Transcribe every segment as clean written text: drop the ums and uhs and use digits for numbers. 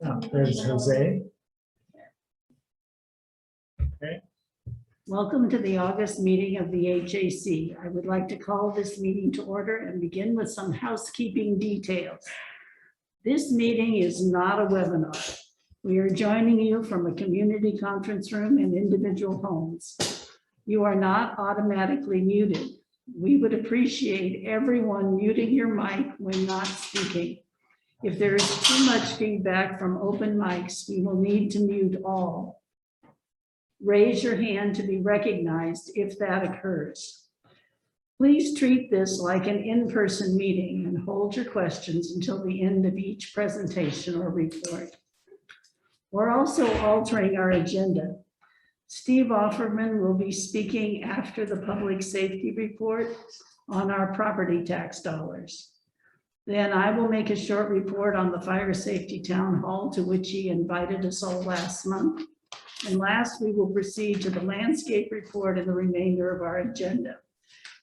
Oh, there's Jose. Okay. Welcome to the August meeting of the HAC. I would like to call this meeting to order and begin with some housekeeping details. This meeting is not a webinar. We are joining you from a community conference room in individual homes. You are not automatically muted. We would appreciate everyone muting your mic when not speaking. If there is too much feedback from open mics, we will need to mute all. Raise your hand to be recognized if that occurs. Please treat this like an in-person meeting and hold your questions until the end of each presentation or report. We're also altering our agenda. Steve Offerman will be speaking after the public safety report on our property tax dollars. Then I will make a short report on the fire safety town hall to which he invited us all last month. And last, we will proceed to the landscape report and the remainder of our agenda.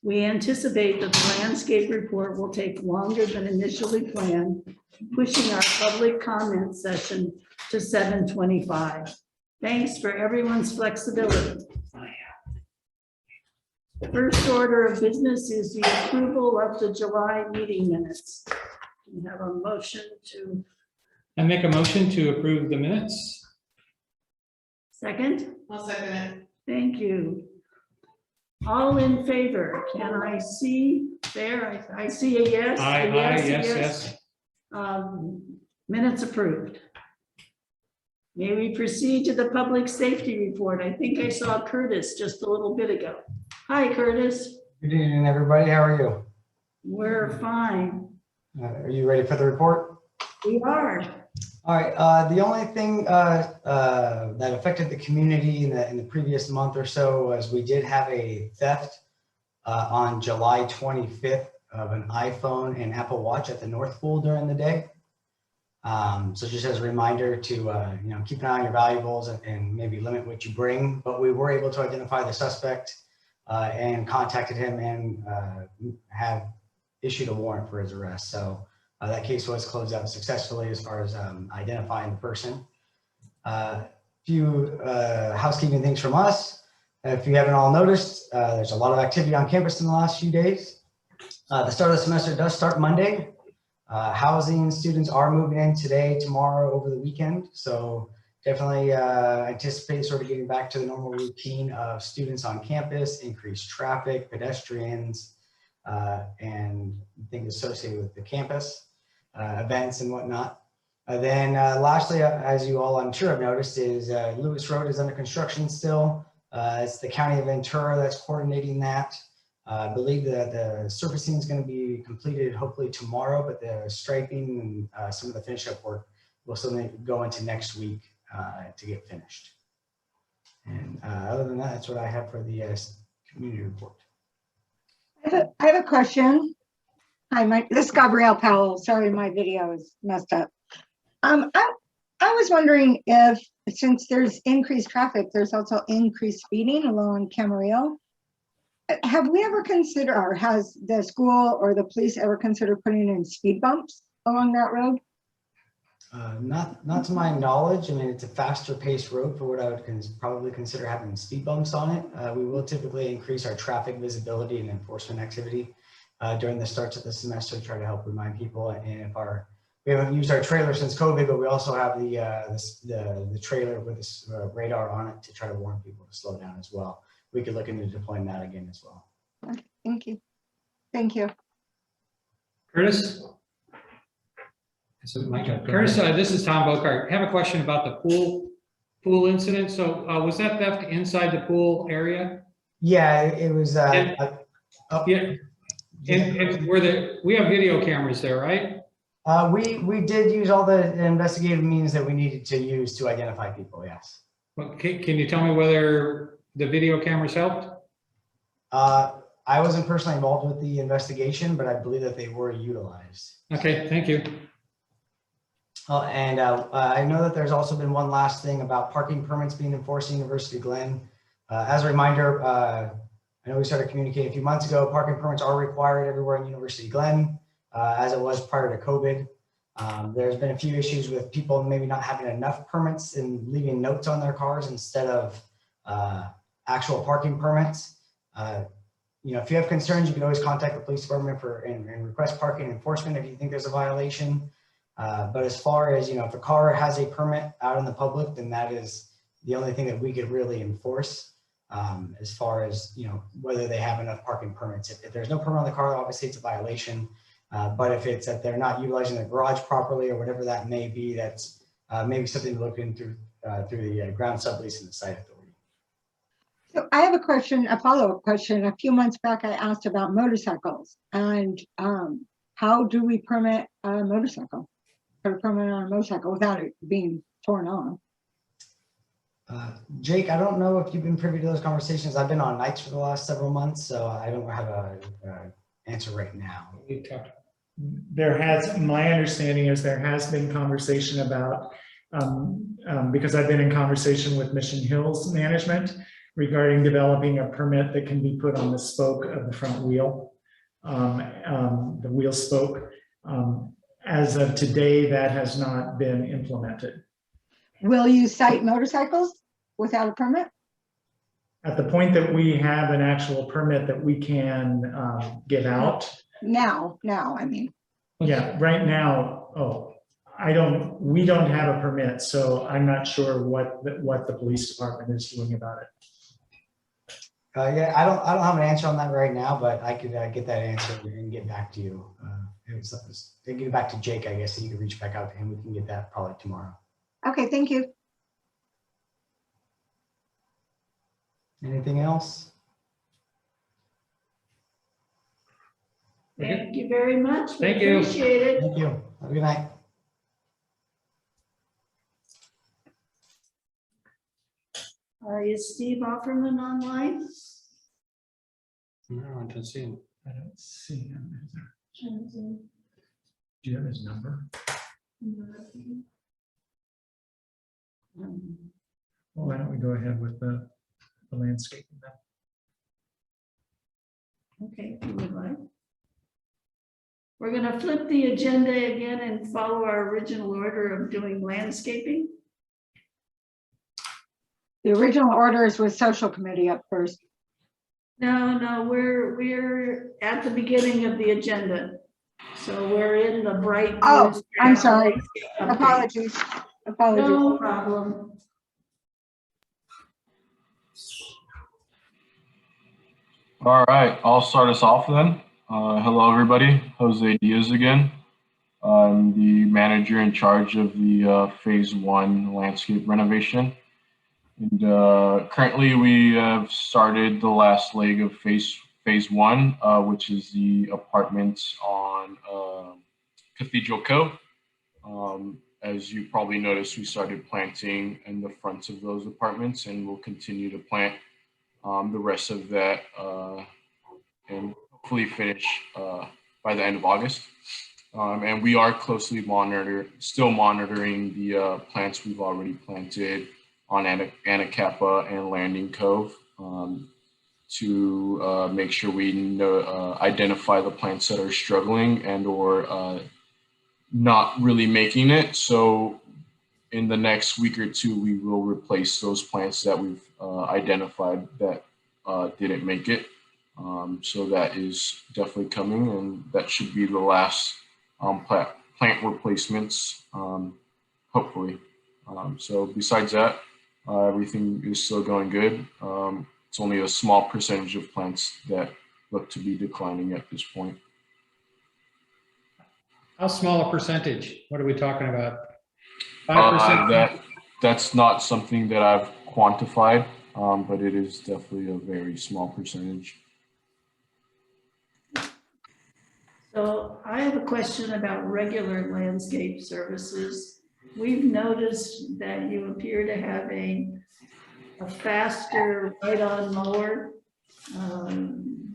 We anticipate that the landscape report will take longer than initially planned, pushing our public comment session to 7:25. Thanks for everyone's flexibility. First order of business is the approval of the July meeting minutes. We have a motion to. I make a motion to approve the minutes. Second? I'll second it. Thank you. All in favor? Can I see there? I see a yes. Aye, a yes, aye, a yes. Minutes approved. May we proceed to the public safety report? I think I saw Curtis just a little bit ago. Hi, Curtis. Good evening, everybody. How are you? We're fine. Are you ready for the report? We are. All right. The only thing that affected the community in the previous month or so was we did have a theft on July 25th of an iPhone and Apple Watch at the North Pool during the day. So just as a reminder to keep an eye on your valuables and maybe limit what you bring. But we were able to identify the suspect and contacted him and have issued a warrant for his arrest. So that case was closed out successfully as far as identifying the person. A few housekeeping things from us. If you haven't all noticed, there's a lot of activity on campus in the last few days. The start of the semester does start Monday. Housing students are moving in today, tomorrow, over the weekend. So definitely anticipate sort of getting back to the normal routine of students on campus, increased traffic, pedestrians, and things associated with the campus, events and whatnot. Then lastly, as you all I'm sure have noticed, is Lewis Road is under construction still. It's the County of Ventura that's coordinating that. I believe that the surfacing is going to be completed hopefully tomorrow, but the striping and some of the finish up work will still go into next week to get finished. And other than that, that's what I have for the community report. I have a question. Hi, this is Gabrielle Powell. Sorry, my video is messed up. I was wondering if, since there's increased traffic, there's also increased speeding along Camarillo. Have we ever considered, or has the school or the police ever considered putting in speed bumps along that road? Not to my knowledge. I mean, it's a faster paced road for what I would probably consider having speed bumps on it. We will typically increase our traffic visibility and enforcement activity during the starts of the semester to try to help remind people. And if we haven't used our trailer since COVID, but we also have the trailer with this radar on it to try to warn people to slow down as well. We could look into deploying that again as well. Okay, thank you. Thank you. Curtis? Curtis, this is Tom Bokart. I have a question about the pool incident. So was that theft inside the pool area? Yeah, it was. Yeah. And we have video cameras there, right? We did use all the investigative means that we needed to use to identify people. Yes. Okay, can you tell me whether the video cameras helped? I wasn't personally involved with the investigation, but I believe that they were utilized. Okay, thank you. And I know that there's also been one last thing about parking permits being enforced at University of Glen. As a reminder, I know we started communicating a few months ago, parking permits are required everywhere in University of Glen, as it was prior to COVID. There's been a few issues with people maybe not having enough permits and leaving notes on their cars instead of actual parking permits. If you have concerns, you can always contact the police department and request parking enforcement if you think there's a violation. But as far as, if a car has a permit out in the public, then that is the only thing that we could really enforce. As far as, whether they have enough parking permits. If there's no permit on the car, obviously it's a violation. But if it's that they're not utilizing the garage properly or whatever that may be, that's maybe something to look into through the ground sublease and the site authority. So I have a question, a follow-up question. A few months back, I asked about motorcycles and how do we permit a motorcycle? Put a permit on a motorcycle without it being torn off? Jake, I don't know if you've been privy to those conversations. I've been on nights for the last several months, so I don't have a answer right now. My understanding is there has been conversation about, because I've been in conversation with Mission Hills management regarding developing a permit that can be put on the spoke of the front wheel, the wheel spoke. As of today, that has not been implemented. Will you cite motorcycles without a permit? At the point that we have an actual permit that we can get out. Now, I mean. Yeah, right now, we don't have a permit, so I'm not sure what the police department is doing about it. Yeah, I don't have an answer on that right now, but I could get that answer and get back to you. Get back to Jake, I guess, and you can reach back out to him. We can get that probably tomorrow. Okay, thank you. Anything else? Thank you very much. We Thank you. appreciate it. Thank you. Have a good night. Is Steve Offerman online? No, I don't see him. I don't see him. Do you have his number? Well, why don't we go ahead with the landscaping then? Okay, if you would like. We're going to flip the agenda again and follow our original order of doing landscaping. The original orders was social committee up first. No, we're at the beginning of the agenda. So we're in the bright. Oh, blue I'm sky. sorry. Okay. Apologies. No problem. All right, I'll start us off then. Hello, everybody. Jose Diaz again. I'm the manager in charge of the Phase 1 landscape renovation. And currently, we have started the last leg of Phase 1, which is the apartments on Cathedral Cove. As you probably noticed, we started planting in the fronts of those apartments, and we'll continue to plant the rest of that and hopefully finish by the end of August. And we are closely still monitoring the plants we've already planted on Anacapa and Landing Cove to make sure we identify the plants that are struggling and or not really making it. So in the next week or two, we will replace those plants that we've identified that didn't make it. So that is definitely coming, and that should be the last plant replacements, hopefully. So besides that, everything is still going good. It's only a small percentage of plants that look to be declining at this point. How small a percentage? What are we talking about? 5%? That's not something that I've quantified, but it is definitely a very small percentage. So I have a question about regular landscape services. We've noticed that you appear to have a faster right-on mower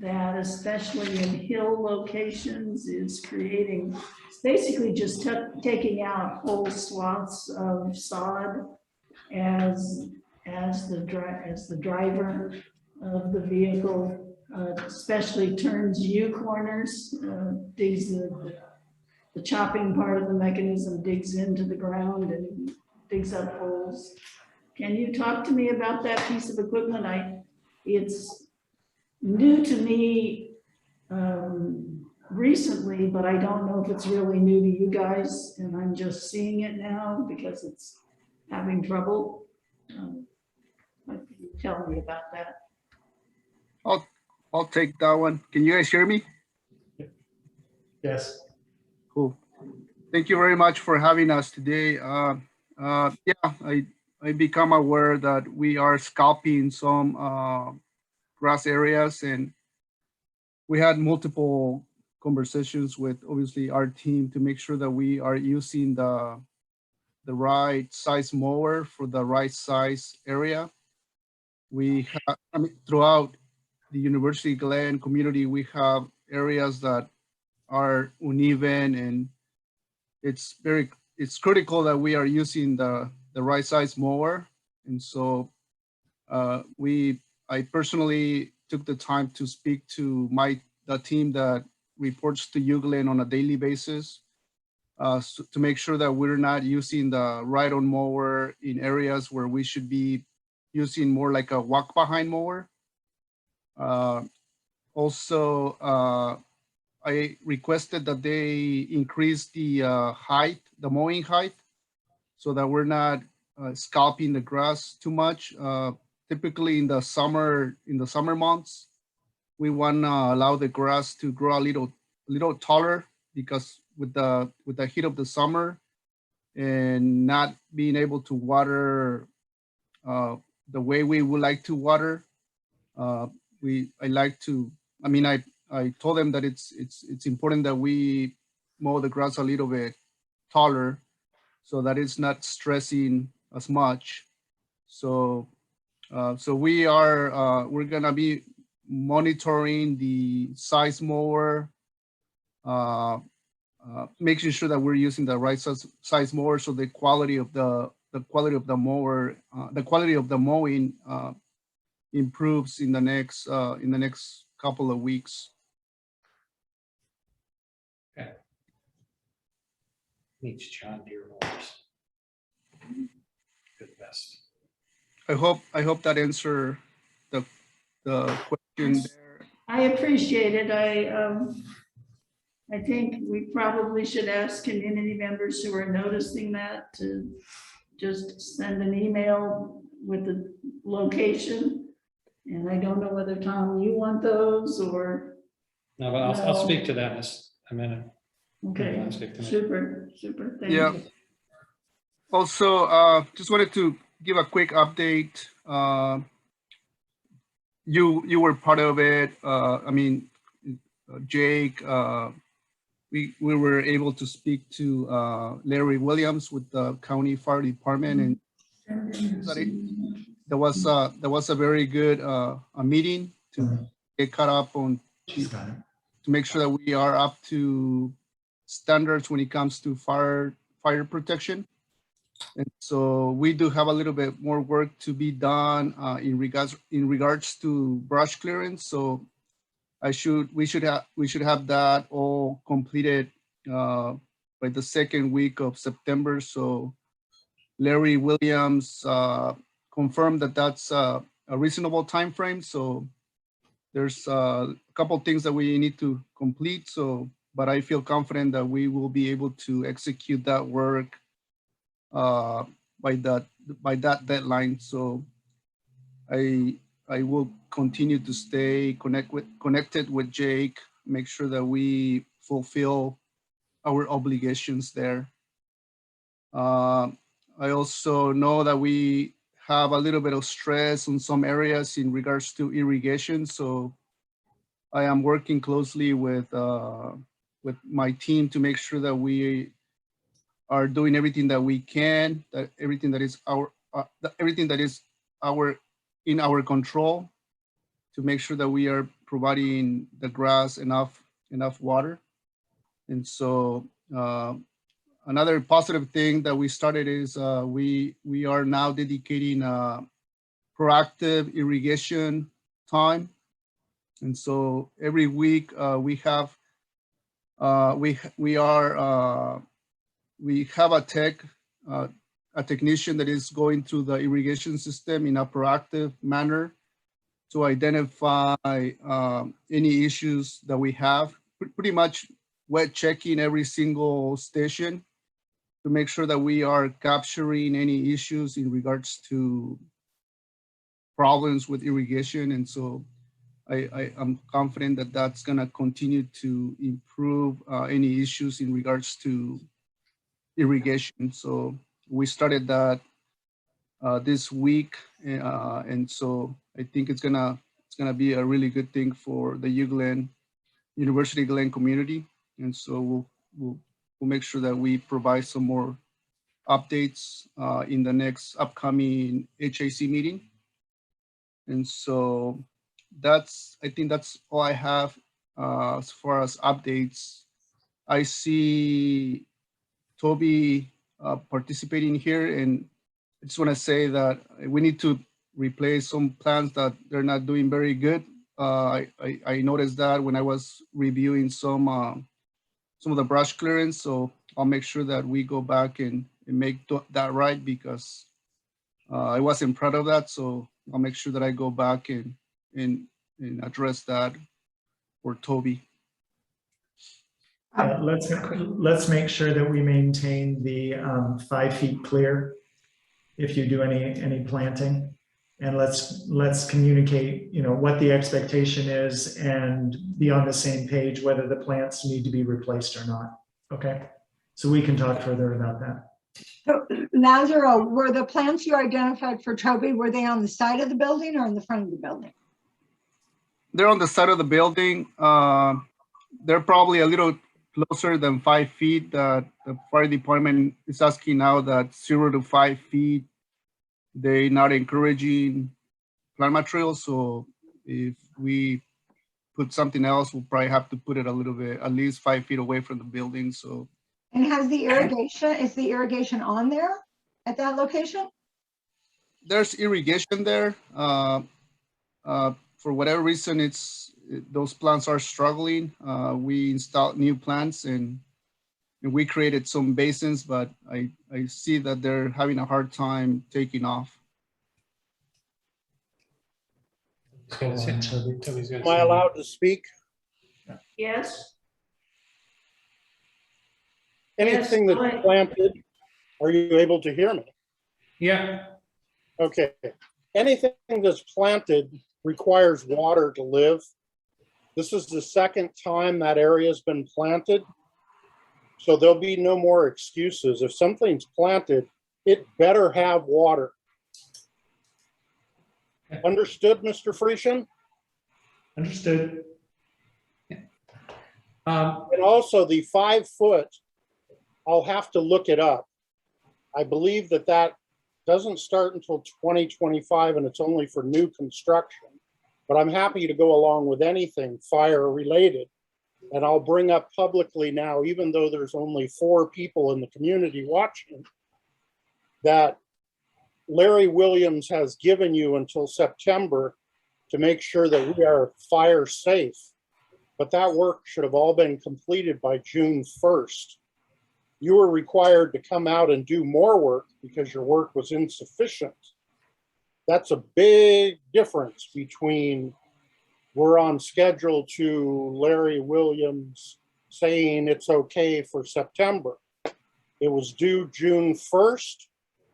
that, especially in hill locations, is creating, it's basically just taking out whole swaths of sod as the driver of the vehicle especially turns U corners, digs the chopping part of the mechanism digs into the ground and digs up holes. Can you talk to me about that piece of equipment? It's new to me recently, but I don't know if it's really new to you guys, and I'm just seeing it now because it's having trouble. What can you tell me about that? I'll take that one. Can you guys hear me? Yes. Cool. Thank you very much for having us today. Yeah, I become aware that we are scalping some grass areas, and we had multiple conversations with obviously our team to make sure that we are using the right size mower for the right size area. We have, I mean, throughout the University Glen community, we have areas that are uneven, and it's critical that we are using the right size mower. And so I personally took the time to speak to the team that reports to UGLN on a daily basis to make sure that we're not using the ride-on mower in areas where we should be using more like a walk-behind mower. Also, I requested that they increase the height, the mowing height, so that we're not scalping the grass too much. Typically in the summer months, we want to allow the grass to grow a little taller, because with the heat of the summer and not being able to water the way we would like to water, I told them that it's important that we mow the grass a little bit taller so that it's not stressing as much. So we're gonna be monitoring the size mower, making sure that we're using the right size mower, so the quality of the mower, the quality of the mowing improves in the next couple of weeks. Okay. Needs John Deere mowers. Good best. I hope that answer the question there. I appreciate it. I think we probably should ask community members who are noticing that to just send an email with the location. And I don't know whether, Tom, you want those or? No, but I'll speak to that in a minute. Okay, I'll speak to that. super, thank Yeah. you. Also, just wanted to give a quick update. You were part of it. Jake, we were able to speak to Larry Williams with the county fire department, and there was a very good a meeting to get caught up on, to make sure that we are up to standards when it comes to fire protection. And so we do have a little bit more work to be done in regards to brush clearance. So we should have that all completed by the second week of September. So Larry Williams confirmed that that's a reasonable time frame. So there's a couple of things that we need to complete. But I feel confident that we will be able to execute that work by that deadline. So I will continue to stay connected with Jake, make sure that we fulfill our obligations there. I also know that we have a little bit of stress on some areas in regards to irrigation. So I am working closely with my team to make sure that we are doing everything that we can, that everything that is in our control, to make sure that we are providing the grass enough water. And so another positive thing that we started is we are now dedicating proactive irrigation time. And so every week we have We have a technician that is going through the irrigation system in a proactive manner to identify any issues that we have. Pretty much wet checking every single station to make sure that we are capturing any issues in regards to problems with irrigation. And so I'm confident that that's gonna continue to improve any issues in regards to irrigation. So we started that this week, and so I think it's gonna be a really good thing for the University Glen community. And so we'll make sure that we provide some more updates in the next upcoming HAC meeting. And so I think that's all I have as far as updates. I see Toby participating here, and I just want to say that we need to replace some plants that they're not doing very good. I noticed that when I was reviewing some of the brush clearance, so I'll make sure that we go back and make that right, because I wasn't proud of that. So I'll make sure that I go back and address that for Toby. Let's make sure that we maintain the 5 feet clear if you do any planting, and let's communicate, what the expectation is and be on the same page whether the plants need to be replaced or not. Okay, so we can talk further about that. So, Lazaro, were the plants you identified for Toby, were they on the side of the building or in the front of the building? They're on the side of the building. They're probably a little closer than 5 feet. The fire department is asking now that 0 to 5 feet, they're not encouraging plant material. So if we put something else, we'll probably have to put it a little bit, at least 5 feet away from the building. So. And is the irrigation on there at that location? There's irrigation there. For whatever reason, those plants are struggling. We installed new plants and we created some basins, but I see that they're having a hard time taking off. Am I allowed to speak? Yes. Anything Yes, go that's ahead. planted, are you able to hear me? Yeah, Okay. Anything that's planted requires water to live. This is the second time that area has been planted. So there'll be no more excuses. If something's planted, it better have water. Understood, Mr. Friesen? Understood. And also the 5 foot, I'll have to look it up. I believe that doesn't start until 2025 and it's only for new construction. But I'm happy to go along with anything fire related. And I'll bring up publicly now, even though there's only 4 people in the community watching, that Larry Williams has given you until September to make sure that we are fire safe. But that work should have all been completed by June 1st. You were required to come out and do more work because your work was insufficient. That's a big difference between we're on schedule to Larry Williams saying it's okay for September. It was due June 1st.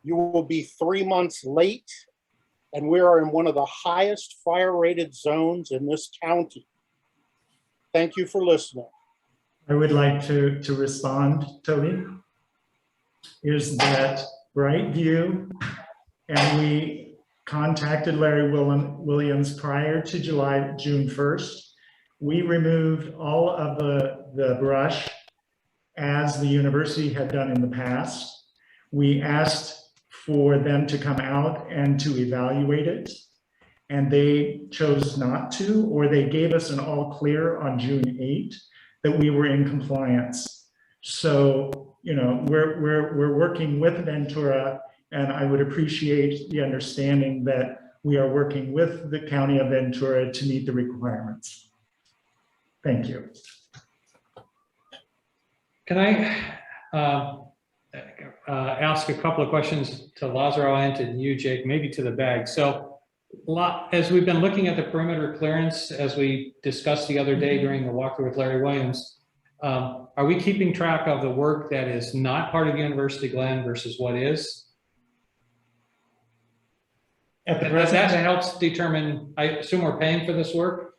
You will be 3 months late, and we are in one of the highest fire rated zones in this county. Thank you for listening. I would like to respond, Toby. Is that Brightview, and we contacted Larry Williams prior to June 1st. We removed all of the brush as the university had done in the past. We asked for them to come out and to evaluate it, and they chose not to, or they gave us an all clear on June 8th that we were in compliance. So, we're working with Ventura, and I would appreciate the understanding that we are working with the County of Ventura to meet the requirements. Thank you. Can I ask a couple of questions to Lazaro and to you, Jake, maybe to the bag? So as we've been looking at the perimeter clearance, as we discussed the other day during the walkthrough with Larry Williams, are we keeping track of the work that is not part of University Glen versus what is? At the That present, helps determine, I assume we're paying for this work?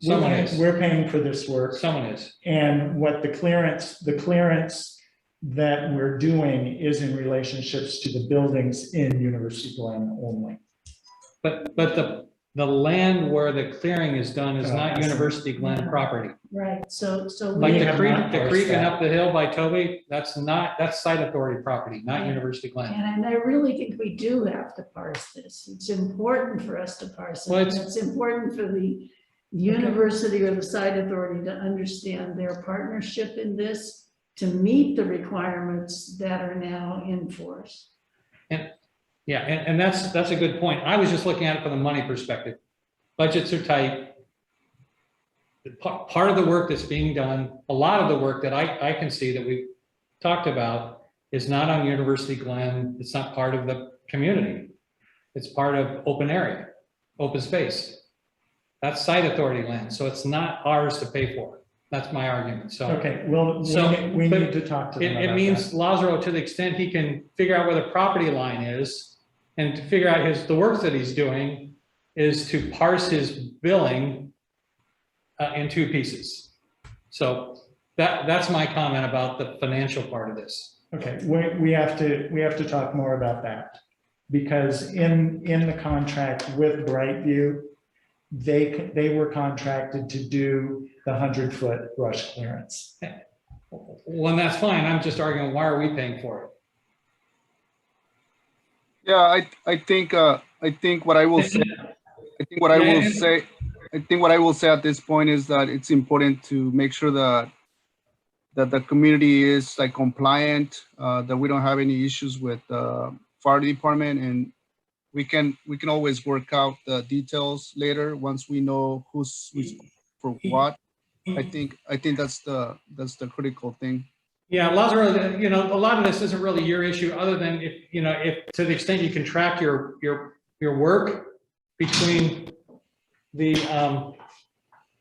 Someone is. we're paying for this work. Someone is. And what the clearance that we're doing is in relationships to the buildings in University Glen only. But the land where the clearing is done is not University Glen property. Right, so. Like we- the have creek, not the parsed creek and that. up the hill by Toby, that's site authority property, not Yeah. University Glen. And I really think we do have to parse this. It's important for us to parse it. Well, And it's important for the university or the site authority to understand their partnership in this to meet the requirements that are now in force. Yeah, and that's a good point. I was just looking at it from the money perspective. Budgets are tight. Part of the work that's being done, a lot of the work that I can see that we've talked about is not on University Glen. It's not part of the community. It's part of open area, open space. That's site authority land, so it's not ours to pay for. That's my argument, so. Okay, well, we need to talk to them It about means that. Lazaro, to the extent he can figure out where the property line is and to figure out the work that he's doing is to parse his billing in two pieces. So that's my comment about the financial part of this. Okay, we have to talk more about that. Because in the contract with Brightview, they were contracted to do the 100-foot brush clearance. Well, and that's fine. I'm just arguing, why are we paying for it? Yeah, I think what I will say, what I will say at this point is that it's important to make sure that the community is like compliant, that we don't have any issues with fire department, and we can always work out the details later once we know who's for what. I think that's the critical thing. Yeah, Lazaro, a lot of this isn't really your issue, other than if to the extent you can track your work between the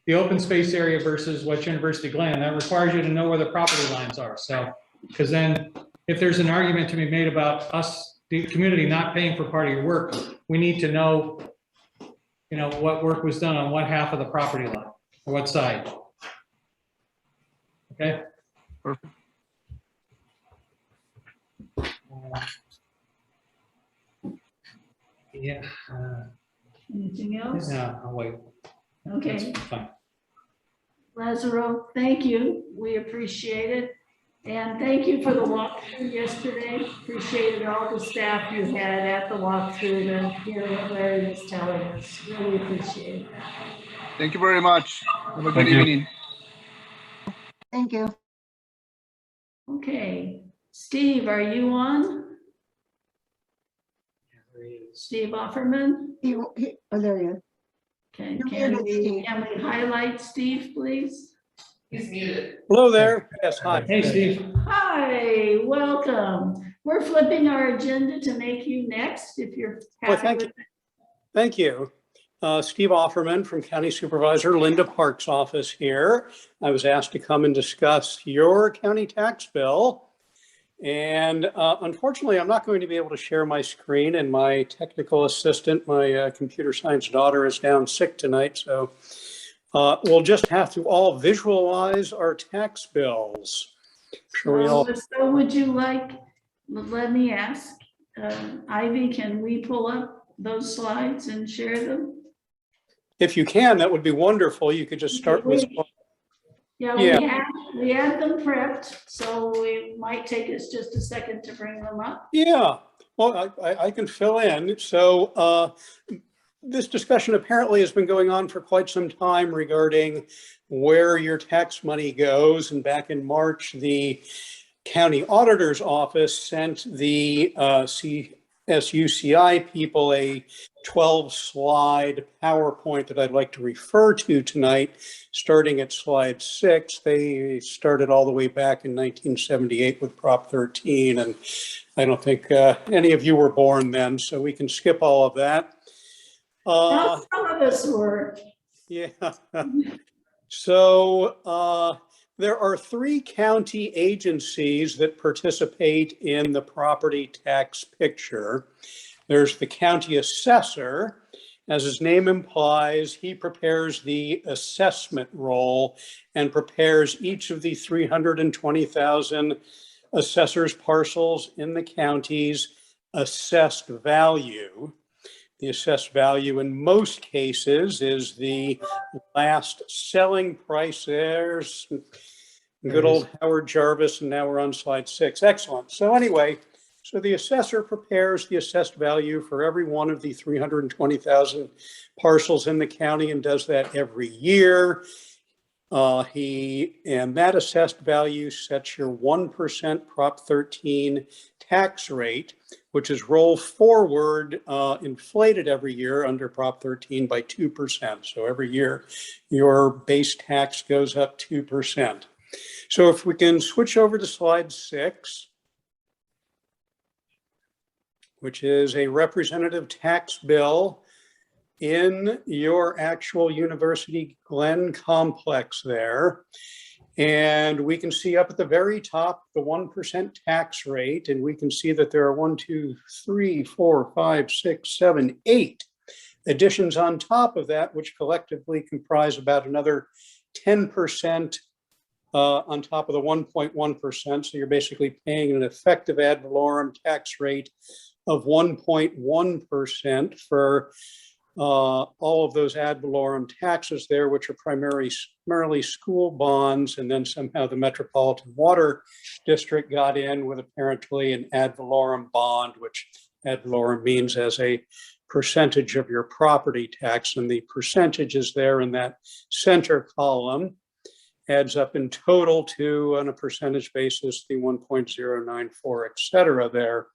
open space area versus what's University Glen, that requires you to know where the property lines are. So, because then if there's an argument to be made about us, the community, not paying for part of your work, we need to know, what work was done on what half of the property line or what side. Okay. Perfect. Yeah. Anything else? No, I'll wait. Okay, That's fine. Lazaro, thank you. We appreciate it. And thank you for the walkthrough yesterday. Appreciated all the staff you had at the walkthrough to hear what Larry was telling us. Really appreciate it. Thank you very much. Have a good Thank you. evening. Thank you. Okay, Steve, are you on? Steve Offerman? Oh, there you Okay, You're can muted, Steve. we highlight Steve, please? Hello there. Yes, hi. Hey, Steve. Hi, welcome. We're flipping our agenda to make you next, if you're Well, happy thank with you. Thank you. Steve Offerman from County Supervisor Linda Park's office here. I was asked to come and discuss your county tax bill. And unfortunately, I'm not going to be able to share my screen, and my technical assistant, my computer science daughter, is down sick tonight. So we'll just have to all visualize our tax bills. Sure we all. So would you like, let me ask, Ivy, can we pull up those slides and share them? If you can, that would be wonderful. You could just start with. Yeah, we had them prepped, so it might take us just a second to bring them up. Yeah, well, I can fill in. So this discussion apparently has been going on for quite some time regarding where your tax money goes. And back in March, the county auditor's office sent the SUCI people a 12-slide PowerPoint that I'd like to refer to tonight, starting at slide 6. They started all the way back in 1978 with Prop 13, and I don't think any of you were born then, so we can skip all of that. Some of us were. Yeah. So there are 3 county agencies that participate in the property tax picture. There's the county assessor. As his name implies, he prepares the assessment roll and prepares each of the 320,000 assessors parcels in the county's assessed value. The assessed value in most cases is the last selling price. There's good old Howard Jarvis, and now we're on slide 6. Excellent. So anyway, so the assessor prepares the assessed value for every one of the 320,000 parcels in the county and does that every year. And that assessed value sets your 1% Prop 13 tax rate, which is rolled forward, inflated every year under Prop 13 by 2%. So every year your base tax goes up 2%. So if we can switch over to slide 6, which is a representative tax bill in your actual University Glen complex there. And we can see up at the very top, the 1% tax rate. And we can see that there are 1, 2, 3, 4, 5, 6, 7, 8 additions on top of that, which collectively comprise about another 10% on top of the 1.1%. So you're basically paying an effective ad valorem tax rate of 1.1% for all of those ad valorem taxes there, which are primarily school bonds, and then somehow the Metropolitan Water District got in with apparently an ad valorem bond, which ad valorem means as a percentage of your property tax, and the percentage is there in that center column, adds up in total to, on a percentage basis, the 1.094, et cetera there.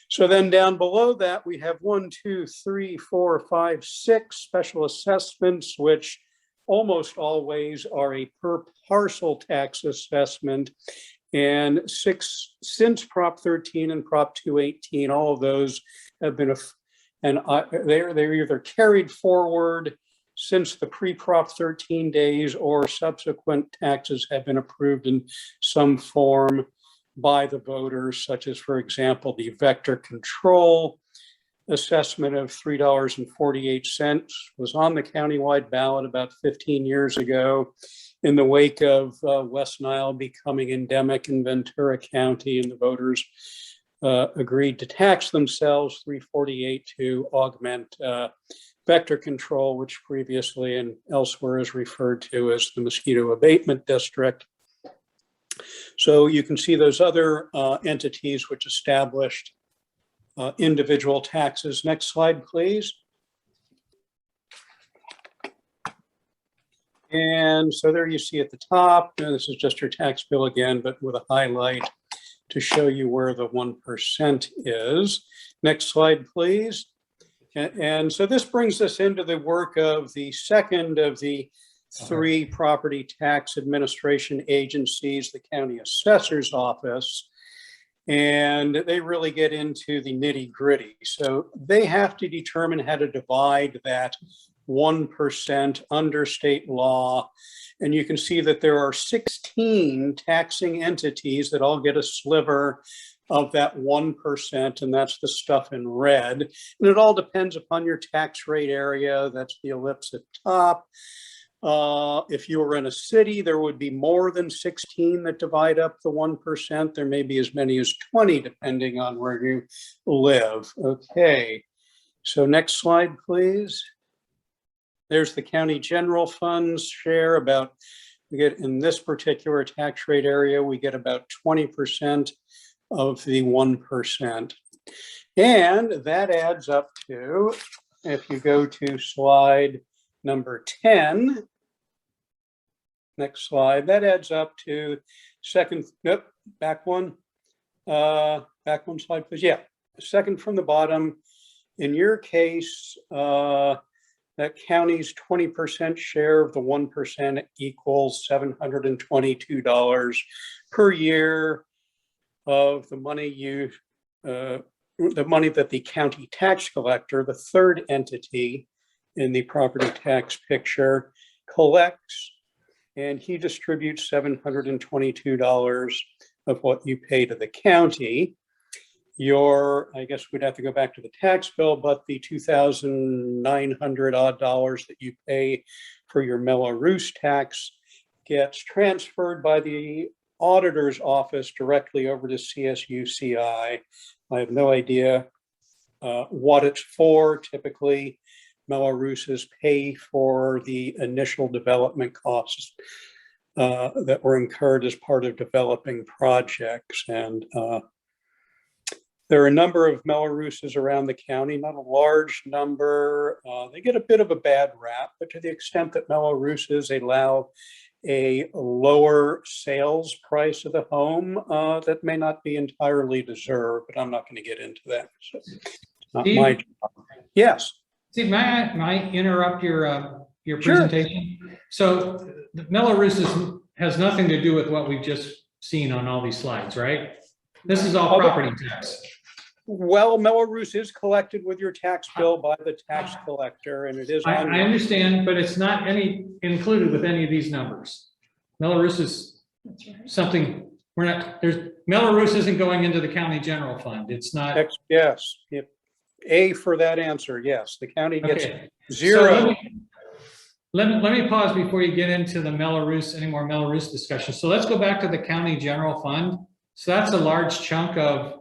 So then down below that, we have 1, 2, 3, 4, 5, 6 special assessments, which almost always are a per parcel tax assessment. And 6, since Prop 13 and Prop 218, all of those have been, they're either carried forward since the pre-Prop 13 days, or subsequent taxes have been approved in some form by the voters, such as, for example, the vector control assessment of $3.48 was on the countywide ballot about 15 years ago in the wake of West Nile becoming endemic in Ventura County, and the voters agreed to tax themselves $3.48 to augment vector control, which previously and elsewhere is referred to as the mosquito abatement district. So you can see those other entities which established individual taxes. Next slide, please. And so there you see at the top, this is just your tax bill again, but with a highlight to show you where the 1% is. Next slide, please. And so this brings us into the work of the second of the 3 property tax administration agencies, the county assessor's office, and they really get into the nitty gritty. So they have to determine how to divide that 1% under state law. And you can see that there are 16 taxing entities that all get a sliver of that 1%, and that's the stuff in red. And it all depends upon your tax rate area. That's the ellipse at top. If you were in a city, there would be more than 16 that divide up the 1%. There may be as many as 20, depending on where you live. Okay, so next slide, please. There's the county general funds share. We get in this particular tax rate area, we get about 20% of the 1%. And that adds up to, if you go to slide number 10, next slide, that adds up to back one slide, please. Yeah, second from the bottom, in your case, that county's 20% share of the 1% equals $722 per year of the money the money that the county tax collector, the third entity in the property tax picture, collects, and he distributes $722 of what you pay to the county. I guess we'd have to go back to the tax bill, but the $2,900 odd that you pay for your Mello-Roos tax gets transferred by the auditor's office directly over to CSUCI. I have no idea what it's for. Typically, Mello-Roos's pay for the initial development costs that were incurred as part of developing projects. And there are a number of Mello-Roos's around the county, not a large number. They get a bit of a bad rap, but to the extent that Mello-Roos's allow a lower sales price of the home, that may not be entirely deserved, but I'm not going to get into that. So it's not Steve? my job. Yes. Steve, may I interrupt your Sure. presentation? So the Mello-Roos's has nothing to do with what we've just seen on all these slides, right? This is all property tax. Well, Mello-Roos is collected with your tax bill by the tax collector, and it is. I understand, but it's not included with any of these numbers. Mello-Roos is something Mello-Roos isn't going into the county general fund. It's not. Yes. A for that answer. Yes, the county gets Okay. zero. So let me pause before you get into the any more Mello-Roos discussion. So let's go back to the county general fund. So that's a large chunk of,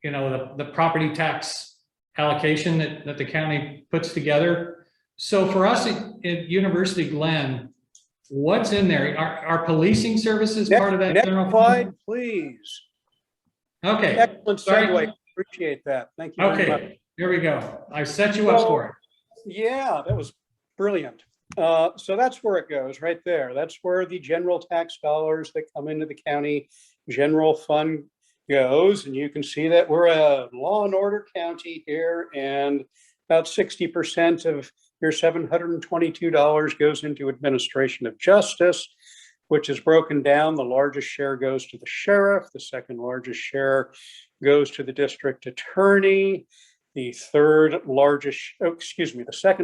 the property tax allocation that the county puts together. So for us at University Glen, what's in there? Are policing services part of that general slide, fund? please. Okay. Excellent Sorry. segue. Appreciate that. Thank you very much. Okay, here we go. I set you up for it. Yeah, that was brilliant. So that's where it goes, right there. That's where the general tax dollars that come into the county general fund goes. And you can see that we're a law and order county here, and about 60% of your $722 goes into administration of justice, which is broken down. The largest share goes to the sheriff. The second largest share goes to the district attorney. The second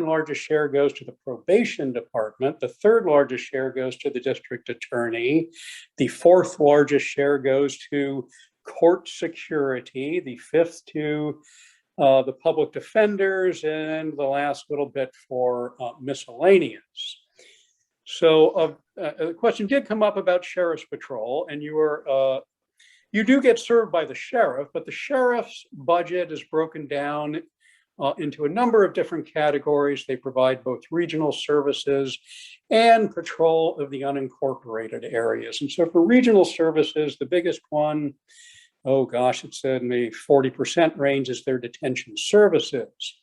largest share goes to the probation department. The third largest share goes to the district attorney. The fourth largest share goes to court security. The fifth to the public defenders, and the last little bit for miscellaneous. So a question did come up about sheriff's patrol, and you do get served by the sheriff, but the sheriff's budget is broken down into a number of different categories. They provide both regional services and patrol of the unincorporated areas. And so for regional services, the biggest one, it's in the 40% range, is their detention services.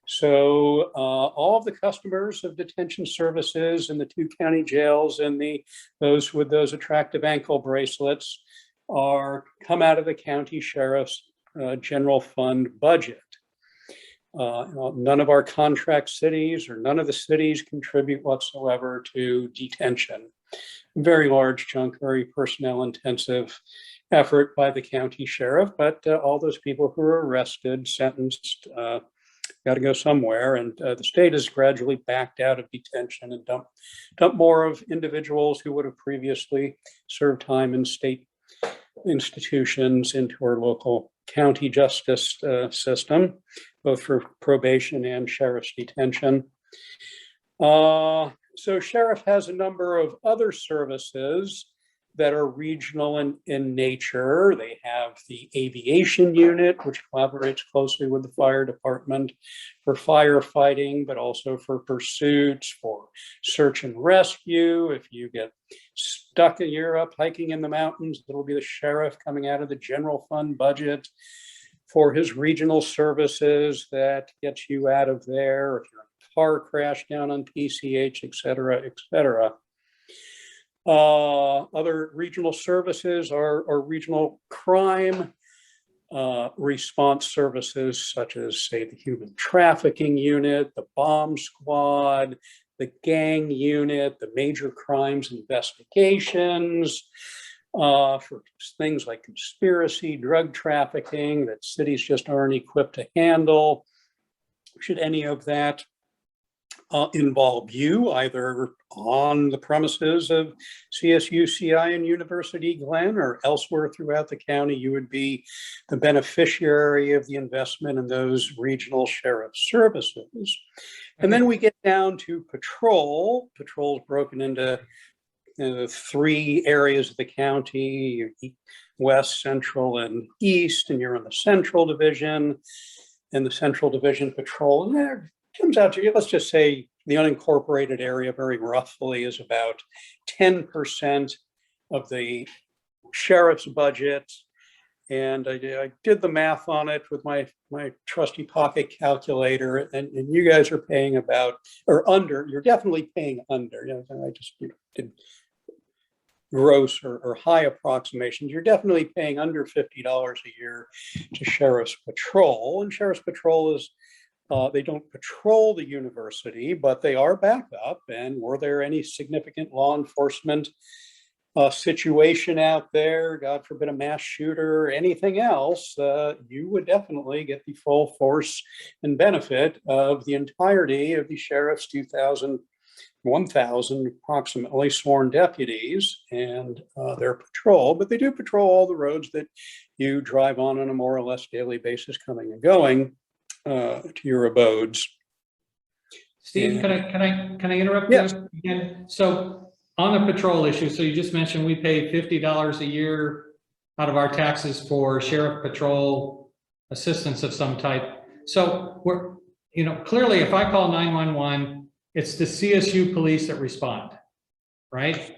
So all of the customers of detention services in the 2 county jails and those with those attractive ankle bracelets come out of the county sheriff's general fund budget. None of our contract cities or none of the cities contribute whatsoever to detention. Very large chunk, very personnel intensive effort by the county sheriff, but all those people who are arrested, sentenced, got to go somewhere. And the state has gradually backed out of detention and dumped more of individuals who would have previously served time in state institutions into our local county justice system, both for probation and sheriff's detention. So sheriff has a number of other services that are regional in nature. They have the aviation unit, which collaborates closely with the fire department for firefighting, but also for pursuits, for search and rescue. If you get stuck in Europe hiking in the mountains, it'll be the sheriff coming out of the general fund budget for his regional services that gets you out of there. If you're in a car crash down on PCH, et cetera, et cetera. Other regional services are regional crime response services such as, say, the human trafficking unit, the bomb squad, the gang unit, the major crimes investigations, for things like conspiracy, drug trafficking that cities just aren't equipped to handle. Should any of that involve you, either on the premises of CSUCI and University Glen or elsewhere throughout the county, you would be the beneficiary of the investment in those regional sheriff services. And then we get down to patrol. Patrol is broken into 3 areas of the county: west, central, and east, and you're in the central division. And the central division patrol, and there comes out to, let's just say the unincorporated area very roughly is about 10% of the sheriff's budget. And I did the math on it with my trusty pocket calculator, and you guys are paying about, or under, you're definitely paying under. You know, I just did gross or high approximations. You're definitely paying under $50 a year to Sheriff's Patrol. And Sheriff's Patrol is, they don't patrol the university, but they are backup. And were there any significant law enforcement situation out there, God forbid a mass shooter, anything else, you would definitely get the full force and benefit of the entirety of the sheriff's 1,000 approximately sworn deputies and their patrol. But they do patrol all the roads that you drive on a more or less daily basis, coming and going to your abodes. Steve, can I interrupt Yes. you again? So on the patrol issue, so you just mentioned we pay $50 a year out of our taxes for sheriff patrol assistance of some type. So we're, you know, clearly if I call 911, it's the CSU police that respond, right?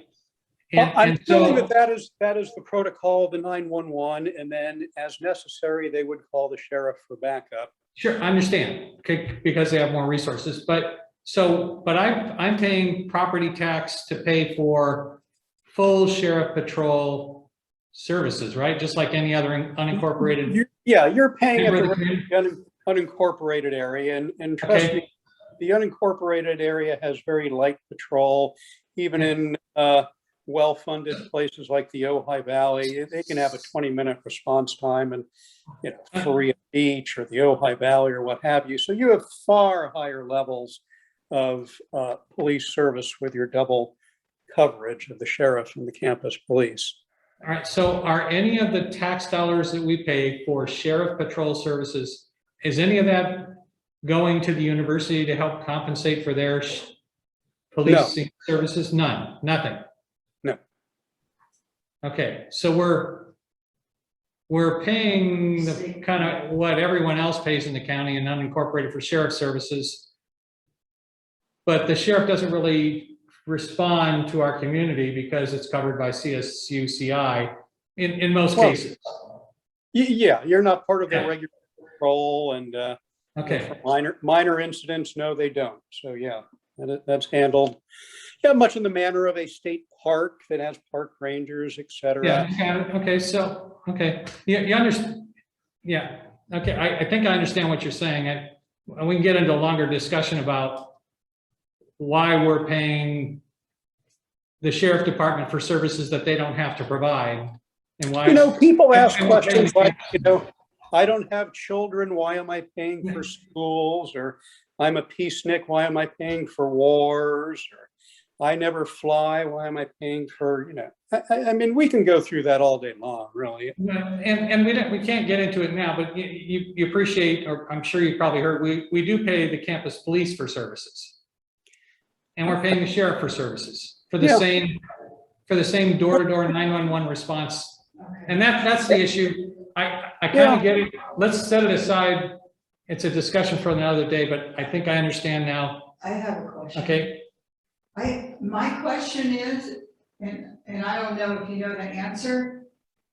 I'm feeling that is the protocol of the 911, and then as necessary, they would call the sheriff for backup. Sure, I understand, okay, because they have more resources, but I'm paying property tax to pay for full sheriff patrol services, right? Just like any other unincorporated. You're paying at the unincorporated area, and trust me, the unincorporated area has very light patrol. Even in well-funded places like the Ojai Valley, they can have a 20-minute response time, and Korea Beach or the Ojai Valley or what have you. So you have far higher levels of police service with your double coverage of the sheriff and the campus police. All right, so are any of the tax dollars that we pay for sheriff patrol services, is any of that going to the university to help compensate for their policing services? None, nothing. No. Okay, so we're paying the kind of what everyone else pays in the county and unincorporated for sheriff services. But the sheriff doesn't really respond to our community because it's covered by CSUCI in most cases. Yeah, you're not part of the regular patrol, and minor incidents, no, they don't. So yeah, that's handled much in the manner of a state park that has park rangers, etc. Yeah. Okay. So you understand? Yeah. Okay. I think I understand what you're saying, and we can get into a longer discussion about why we're paying the sheriff department for services that they don't have to provide, and why. People ask questions like, I don't have children, why am I paying for schools? Or I'm a peacenik, why am I paying for wars? Or I never fly, why am I paying for, I mean, we can go through that all day long, really. And we can't get into it now, but you appreciate, or I'm sure you've probably heard, we do pay the campus police for services. And we're paying the sheriff for services for the same door-to-door 911 response. And that's the issue. I kind of get it. Let's set it aside. It's a discussion for another day, but I think I understand now. I have a question. Okay. My question is, and I don't know if you know the answer,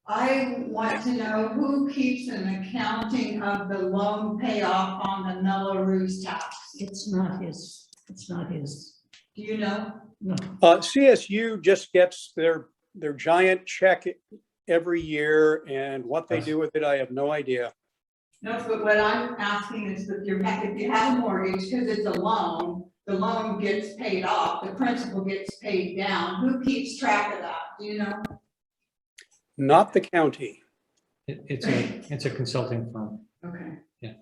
I want to know who keeps an accounting of the loan payoff on the Melrose tax. It's not his. Do you know? No. CSU just gets their giant check every year, and what they do with it, I have no idea. No, but what I'm asking is if if you have a mortgage, because it's a loan, the loan gets paid off, the principal gets paid down. Who keeps track of that? Do you know? Not the county. It's a consulting firm. Okay.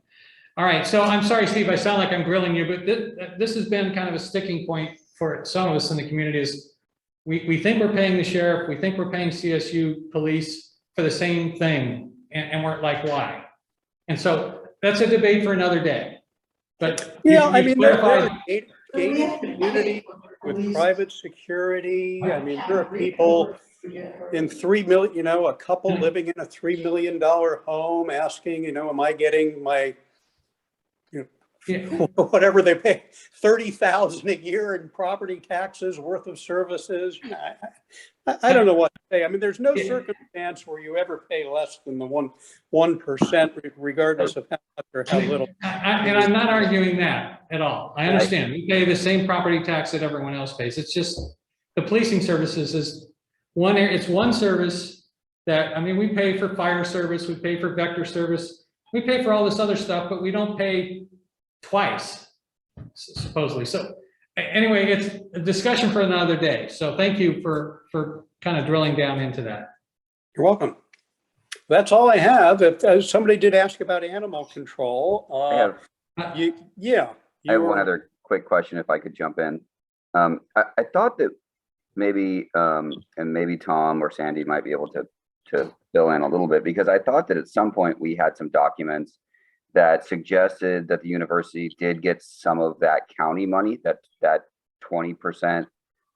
All right, so I'm sorry, Steve, I sound like I'm grilling you, but this has been kind of a sticking point for some of us in the community is we think we're paying the sheriff, we think we're paying CSU police for the same thing, and we're like, why? And so that's a debate for another day. But Yeah, I you've mean, there clarified- are gated community with private security. I mean, there are people in 3 million, you know, a couple living in a $3 million home asking, you know, am I getting my, whatever they pay, 30,000 a year in property taxes worth of services. I don't know what to say. I mean, there's no circumstance where you ever pay less than the 1%, regardless of how much or how little. And I'm not arguing that at all. I understand. We pay the same property tax that everyone else pays. It's just the policing services is it's one service that, I mean, we pay for fire service, we pay for vector service, we pay for all this other stuff, but we don't pay twice, supposedly. So anyway, it's a discussion for another day. So thank you for kind of drilling down into that. You're welcome. That's all I have. If somebody did ask about animal control, I have one other quick question if I could jump in. I thought that maybe, and maybe Tom or Sandy might be able to fill in a little bit, because I thought that at some point we had some documents that suggested that the university did get some of that county money, that 20%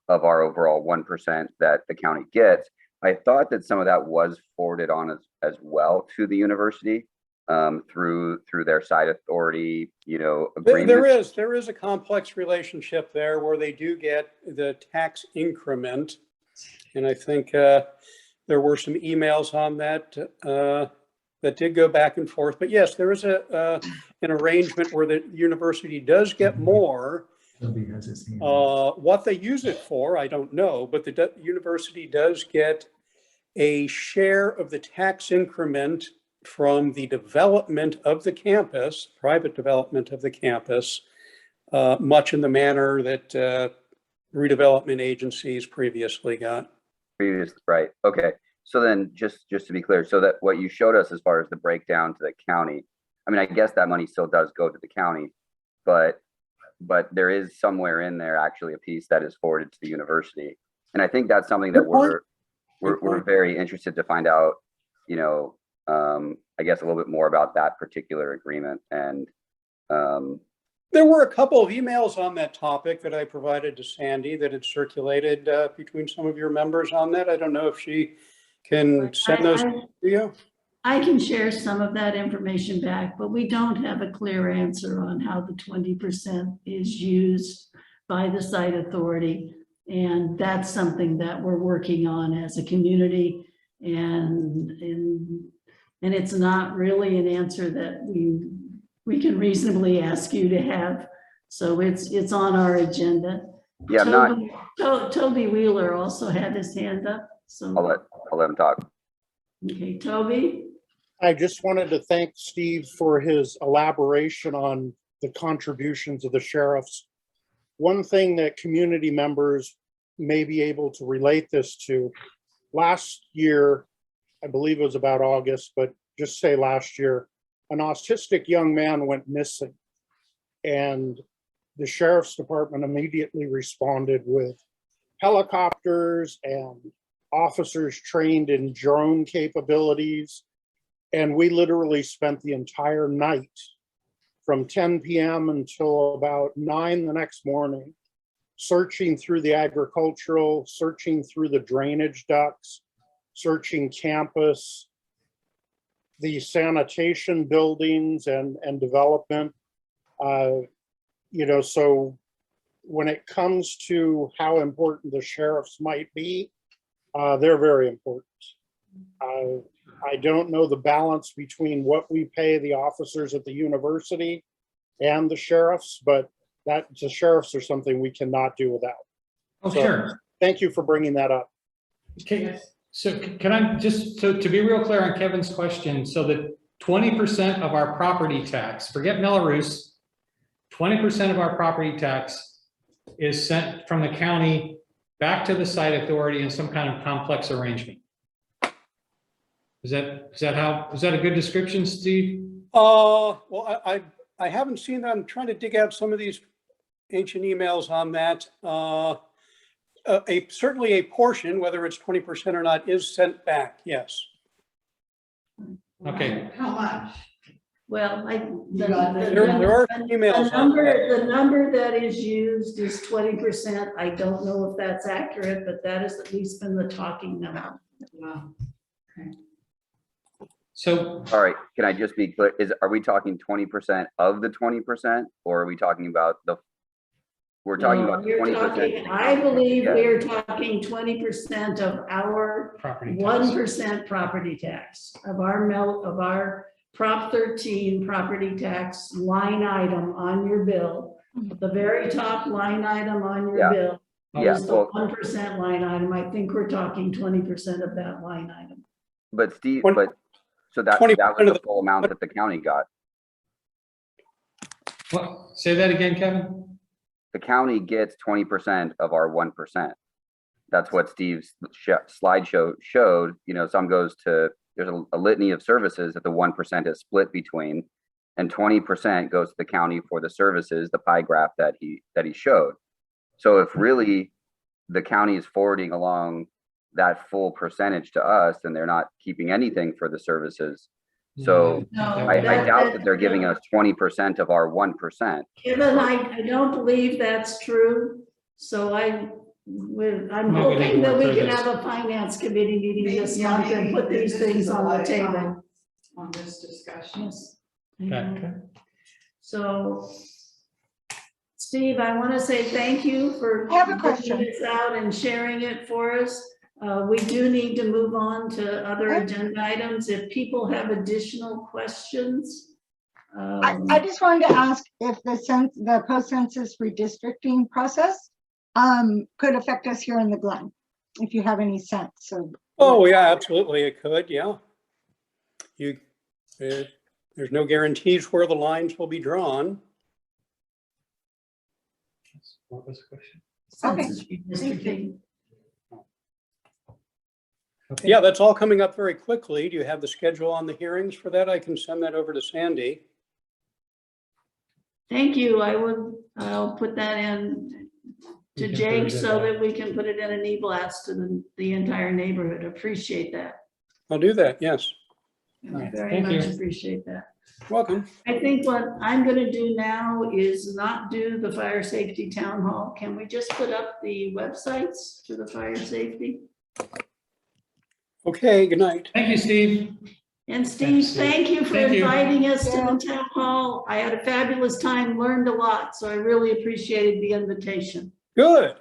of our overall 1% that the county gets. I thought that some of that was forwarded on as well to the university through their side authority, agreement. There is a complex relationship there where they do get the tax increment. And I think there were some emails on that that did go back and forth. But yes, there is an arrangement where the university does get more. What they use it for, I don't know, but the university does get a share of the tax increment from the development of the campus, private development of the campus, much in the manner that redevelopment agencies previously got. Right. Okay. So then just to be clear, so that what you showed us as far as the breakdown to the county, I mean, I guess that money still does go to the county, but there is somewhere in there actually a piece that is forwarded to the university. And I think that's something that we're very interested to find out, I guess a little bit more about that particular agreement. And there were a couple of emails on that topic that I provided to Sandy that had circulated between some of your members on that. I don't know if she can send those to you. I can share some of that information back, but we don't have a clear answer on how the 20% is used by the site authority. And that's something that we're working on as a community. And it's not really an answer that we can reasonably ask you to have. So it's on our agenda. Yeah, Toby Wheeler also had his hand up. So I'll let him talk. Okay, Toby. I just wanted to thank Steve for his elaboration on the contributions of the sheriffs. One thing that community members may be able to relate this to, last year, I believe it was about August, but just say last year, an autistic young man went missing. And the sheriff's department immediately responded with helicopters and officers trained in drone capabilities. And we literally spent the entire night from 10 p.m. until about 9 the next morning, searching through the agricultural, searching through the drainage ducts, searching campus, the sanitation buildings and development. So when it comes to how important the sheriffs might be, they're very important. I don't know the balance between what we pay the officers at the university and the sheriffs, but the sheriffs are something we cannot do without. Oh, So, sure. Thank you for bringing that up. Okay. So can I just, so to be real clear on Kevin's question, so that 20% of our property tax, forget Melrose, 20% of our property tax is sent from the county back to the site authority in some kind of complex arrangement. Is that a good description, Steve? Well, I haven't seen that. I'm trying to dig out some of these ancient emails on that. Certainly a portion, whether it's 20% or not, is sent back, yes. Okay. How much? Well, There are emails on that. the number that is used is 20%. I don't know if that's accurate, but that has at least been the talking number. Wow. So, All right, can I just be clear? Are we talking 20% of the 20%, or are we talking about we're talking No, about you're 20%? I believe Yeah. we're talking 20% of our property tax. 1% property tax of our Prop 13 property tax line item on your bill. The very top line item on your Yeah. bill Yeah, is the well- 1% line item. I think we're talking 20% of that line item. But Steve, 20 so that 20% was of the full amount that the county got. What? Say that again, Kevin? The county gets 20% of our 1%. That's what Steve's slideshow showed. You know, some goes to, there's a litany of services that the 1% is split between, and 20% goes to the county for the services, the pie graph that he showed. So if really the county is forwarding along that full percentage to us, then they're not keeping anything for the services. So No, I doubt that they're giving us 20% of our 1%. Kevin, I don't believe that's true. So I'm hoping that we can have a finance committee meeting this month and put these things on the table. On this discussion. Yes. Okay. So, Steve, I want to say thank you for I have a question. putting this out and sharing it for us. We do need to move on to other agenda items. If people have additional questions. I just wanted to ask if the post-census redistricting process could affect us here in the Glen, if you have any sense of. Oh, yeah, absolutely, it could, yeah. There's no guarantees where the lines will be drawn. What was the question? Census Okay. redistricting. Okay. Yeah, that's all coming up very quickly. Do you have the schedule on the hearings for that? I can send that over to Sandy. Thank you. I'll put that in to We can Jake put it in so there. that we can put it in an e-blast to the entire neighborhood. Appreciate that. I'll do that, yes. right, Very thank much you. appreciate that. Welcome. I think what I'm gonna do now is not do the fire safety town hall. Can we just put up the websites for the fire safety? Okay, good night. Thank you, Steve. And Steve, Thanks, Steve. thank you for Thank you. inviting us to the town hall. I had a fabulous time, learned a lot, so I really appreciated the invitation. Good.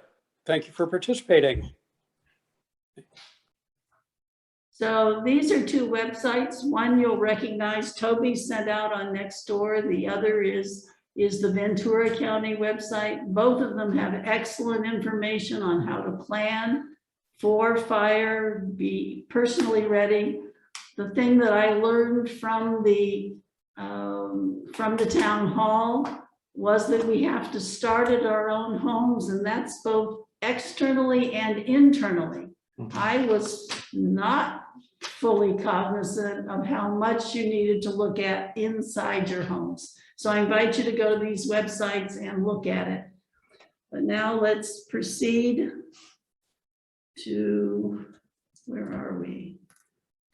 Thank you for participating. So these are two websites. One you'll recognize, Toby sent out on Nextdoor. The other is the Ventura County website. Both of them have excellent information on how to plan for fire, be personally ready. The thing that I learned from the town hall was that we have to start at our own homes, and that's both externally and internally. I was not fully cognizant of how much you needed to look at inside your homes. So I invite you to go to these websites and look at it. But now let's proceed to, where are we?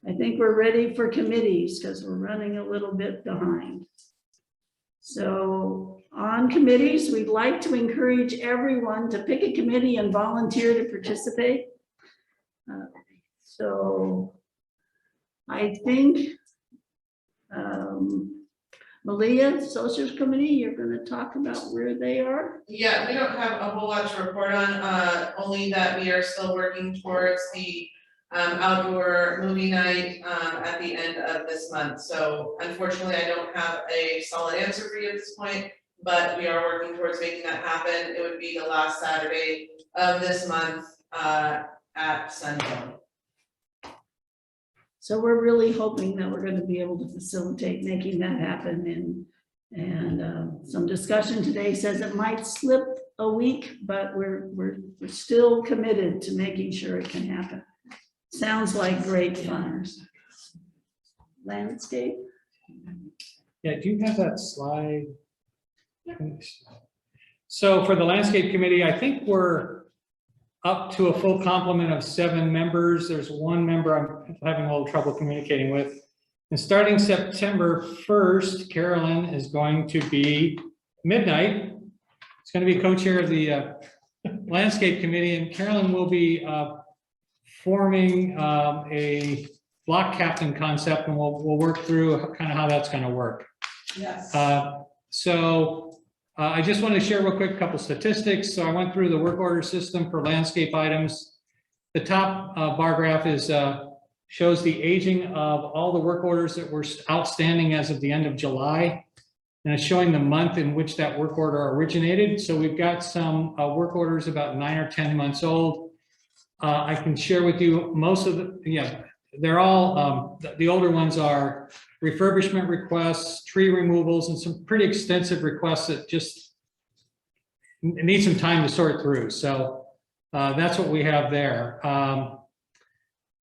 I think we're ready for committees because we're running a little bit behind. So on committees, we'd like to encourage everyone to pick a committee and volunteer to participate. So I think, Malia, Social Committee, you're going to talk about where they are. Yeah, we don't have a whole lot to report on, only that we are still working towards the outdoor movie night at the end of this month. So unfortunately, I don't have a solid answer for you at this point, but we are working towards making that happen. It would be the last Saturday of this month at sundown. So we're really hoping that we're going to be able to facilitate making that happen. And some discussion today says it might slip a week, but we're still committed to making sure it can happen. Sounds like great fun. Landscape. Yeah, do you have that slide? So for the landscape committee, I think we're up to a full complement of 7 members. There's one member I'm having a little trouble communicating with. And starting September 1st, Carolyn is going to be midnight. It's going to be co-chair of the landscape committee, and Carolyn will be forming a block captain concept, and we'll work through kind of how that's going to work. Yes. I just want to share real quick a couple statistics. So I went through the work order system for landscape items. The top bar graph is shows the aging of all the work orders that were outstanding as of the end of July. And it's showing the month in which that work order originated. So we've got some work orders about 9 or 10 months old. I can share with you most of the, they're all, the older ones are refurbishment requests, tree removals, and some pretty extensive requests that just need some time to sort through. So that's what we have there.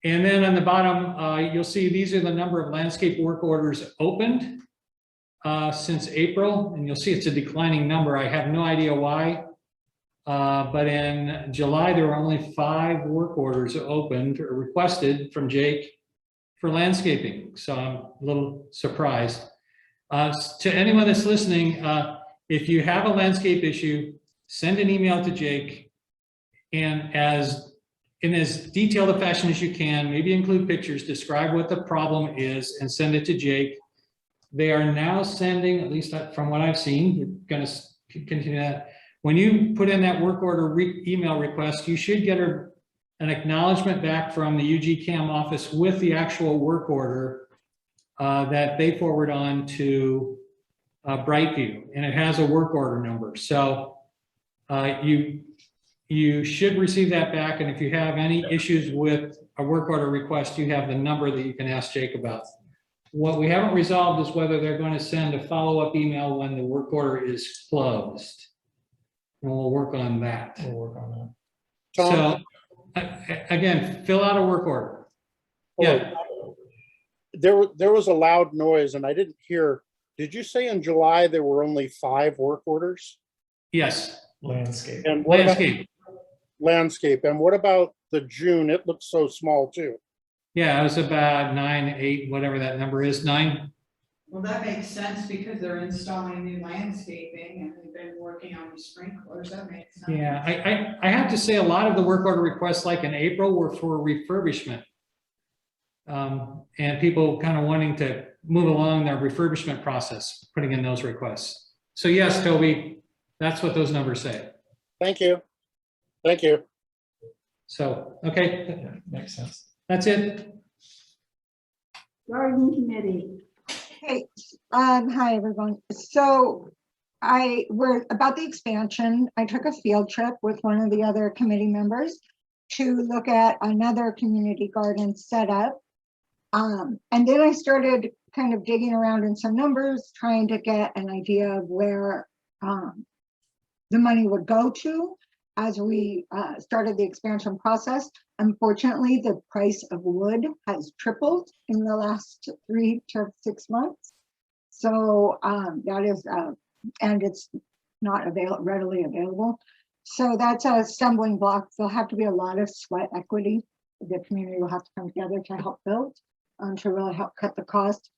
And then on the bottom, you'll see these are the number of landscape work orders opened since April, and you'll see it's a declining number. I have no idea why, but in July, there were only 5 work orders opened or requested from Jake for landscaping. So I'm a little surprised. To anyone that's listening, if you have a landscape issue, send an email to Jake, and in as detailed a fashion as you can, maybe include pictures, describe what the problem is, and send it to Jake. They are now sending, at least from what I've seen, we're going to continue that. When you put in that work order email request, you should get an acknowledgement back from the UGCAM office with the actual work order that they forward on to Brightview, and it has a work order number. So you should receive that back, and if you have any issues with a work order request, you have the number that you can ask Jake about. What we haven't resolved is whether they're going to send a follow-up email when the work order is closed. And we'll work on that. We'll work on that. So again, fill out a work order. Yeah. There was a loud noise and I didn't hear. Did you say in July there were only 5 work orders? Yes. Landscape. And what Landscape. Landscape. And what about the June? It looks so small too. Yeah, it was about 9, 8, whatever that number is, 9. Well, that makes sense because they're installing new landscaping and they've been working on the sprinklers. That makes sense. Yeah, I have to say a lot of the work order requests like in April were for refurbishment. And people kind of wanting to move along their refurbishment process, putting in those requests. So yes, Toby, that's what those numbers say. Thank you. Thank you. So, okay. Yeah, makes sense. That's it. Garden committee. Hey, hi, everyone. So we're about the expansion. I took a field trip with one of the other committee members to look at another community garden setup. And then I started kind of digging around in some numbers, trying to get an idea of where the money would go to as we started the expansion process. Unfortunately, the price of wood has tripled in the last 3 to 6 months. So that is, and it's not readily available. So that's a stumbling block. There'll have to be a lot of sweat equity. The community will have to come together to help build, to really help cut the cost.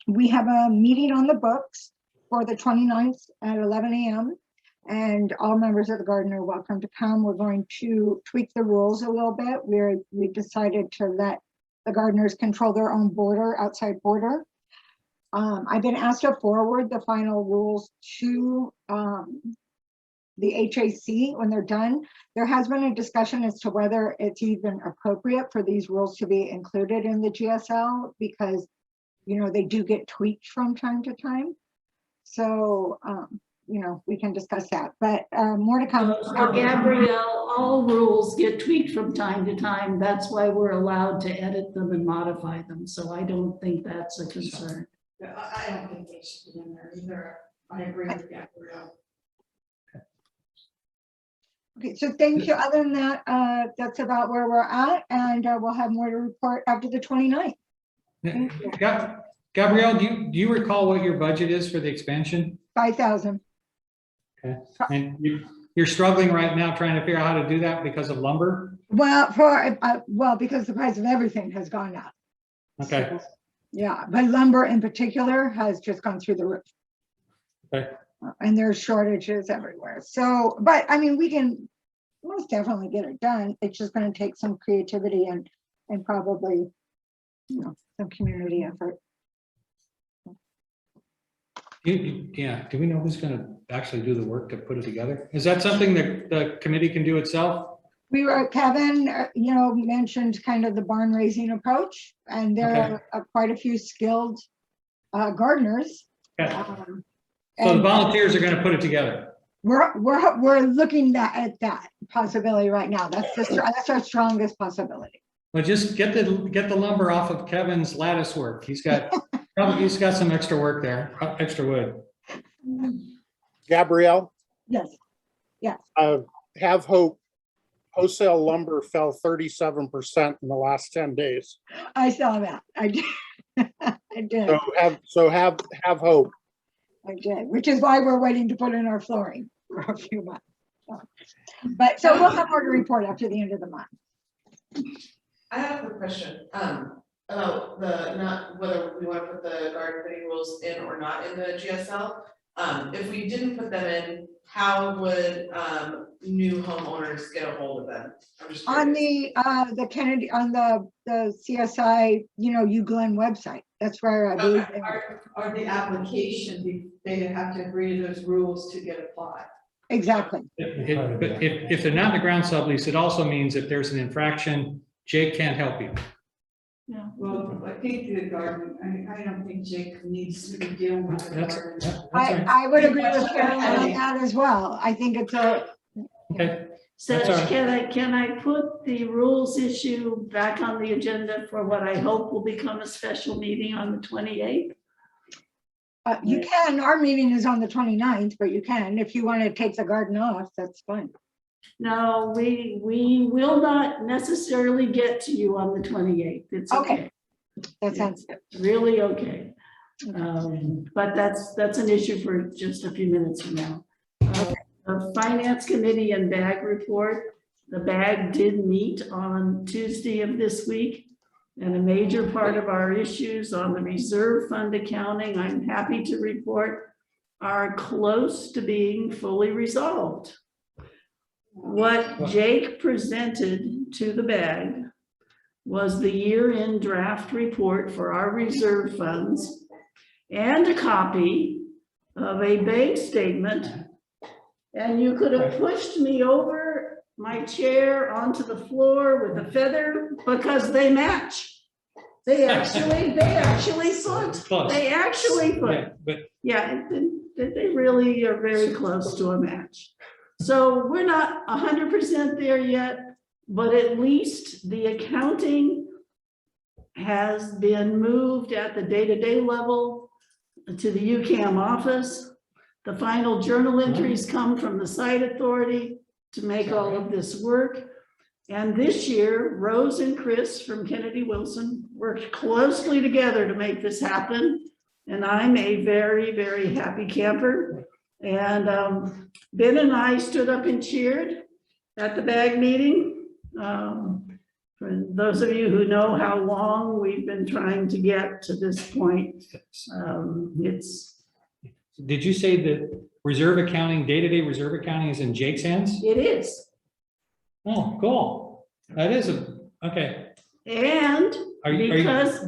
We have a meeting on the books for the 29th at 11 a.m. and all members of the garden are welcome to come. We're going to tweak the rules a little bit. We decided to let the gardeners control their own border, outside border. I've been asked to forward the final rules to the HAC when they're done. There has been a discussion as to whether it's even appropriate for these rules to be included in the GSL because, you know, they do get tweaked from time to time. So we can discuss that, but more to come. So Gabrielle, all rules get tweaked from time to time. That's why we're allowed to edit them and modify them. So I don't think that's a concern. I don't think they should be in there either. I agree with Gabrielle. Okay, so thank you. Other than that, that's about where we're at, and we'll have more to report after the 29th. Thank you. Gabrielle, do you recall what your budget is for the expansion? 5,000. Okay, and you're struggling right now trying to figure out how to do that because of lumber? Well, because the price of everything has gone up. Okay. So, yeah, but lumber in particular has just gone through the roof. Okay. And there's shortages everywhere. So, but I mean, we can most definitely get it done. It's just going to take some creativity and probably, some community effort. Yeah, do we know who's going to actually do the work to put it together? Is that something that the committee can do itself? Kevin, mentioned kind of the barn raising approach, and there are quite a few skilled gardeners. Okay. So the volunteers are going to put it together. We're looking at that possibility right now. That's our strongest possibility. Well, just get the lumber off of Kevin's lattice work. He's got some extra work there, extra wood. Gabrielle? Yes. Have hope. Wholesale lumber fell 37% in the last 10 days. I saw that. I did. I did. So have hope. I did, which is why we're waiting to put in our flooring for a few months. So we'll have more to report after the end of the month. I have a question, about not whether we want to put the garden fitting rules in or not in the GSL. If we didn't put them in, how would, new homeowners get a hold of them? I'm just On curious. the Kennedy, on the CSI, UGlen website. That's where I believe. Okay. Or the application, they have to agree to those rules to get applied. Exactly. But if they're not in the ground sublease, it also means if there's an infraction, Jake can't help you. Yeah. Well, I think the garden, I don't think Jake needs to be dealing with the garden. I would agree with Carolyn on that as well. I think it's Okay. So That's all right. can I put the rules issue back on the agenda for what I hope will become a special meeting on the 28th? you can, our meeting is on the 29th, but you can, if you want to take the garden off, that's fine. No, we will not necessarily get to you on the 28th. It's okay. That sounds good. It's really okay. But that's an issue for just a few minutes from now. The Finance Committee and BAG report. The BAG did meet on Tuesday of this week, and a major part of our issues on the reserve fund accounting, I'm happy to report, are close to being fully resolved. What Jake presented to the BAG was the year-end draft report for our reserve funds and a copy of a bank statement. And you could have pushed me over my chair onto the floor with a feather because they match. They actually foot. They actually foot. Yeah, they really are very close to a match. So we're not 100% there yet, but at least the accounting has been moved at the day-to-day level to the UCAM office. The final journal entries come from the site authority to make all of this work. And this year, Rose and Chris from Kennedy Wilson worked closely together to make this happen. And I'm a very, very happy camper. And Ben and I stood up and cheered at the BAG meeting. For those of you who know how long we've been trying to get to this point, Did you say that reserve accounting, day-to-day reserve accounting is in Jake's hands? it is. Oh, cool. That is okay. And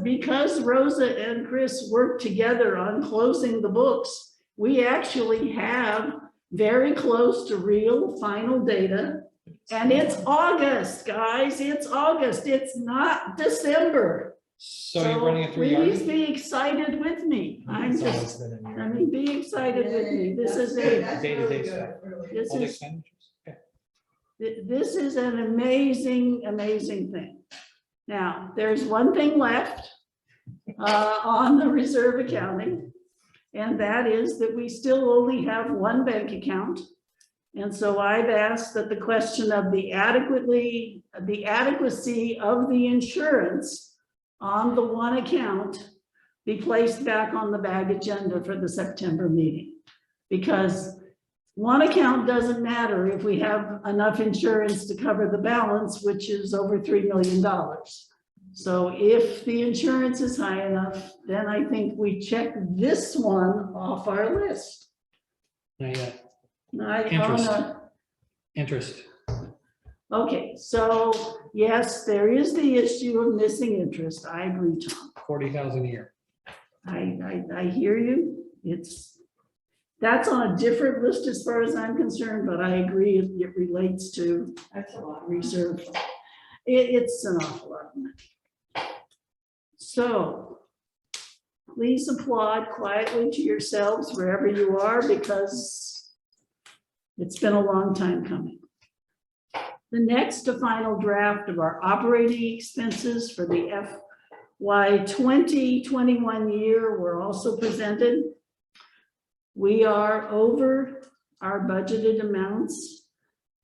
because Rosa and Chris worked together on closing the books, we actually have very close to real final data. And it's August, guys. It's August. It's not December. So you're running a 3 yard? Please be excited with me. I'm It's always just, been a year. I mean, be excited with me. This is Day-to-day stuff. this All the is, expenditures? Okay. this is an amazing, amazing thing. Now, there's one thing left on the reserve accounting, and that is that we still only have one bank account. And so I've asked that the question of the adequacy of the insurance on the one account be placed back on the bag agenda for the September meeting. Because one account doesn't matter if we have enough insurance to cover the balance, which is over $3 million. So if the insurance is high enough, then I think we check this one off our list. Not yet. Interest. Interest. Okay, so yes, there is the issue of missing interest. I agree, Tom. 40,000 a year. I hear you. That's on a different list as far as I'm concerned, but I agree it relates to That's a lot. reserve. It's an awful lot of money. So please applaud quietly to yourselves wherever you are, because it's been a long time coming. The next to final draft of our operating expenses for the FY 2021 year were also presented. We are over our budgeted amounts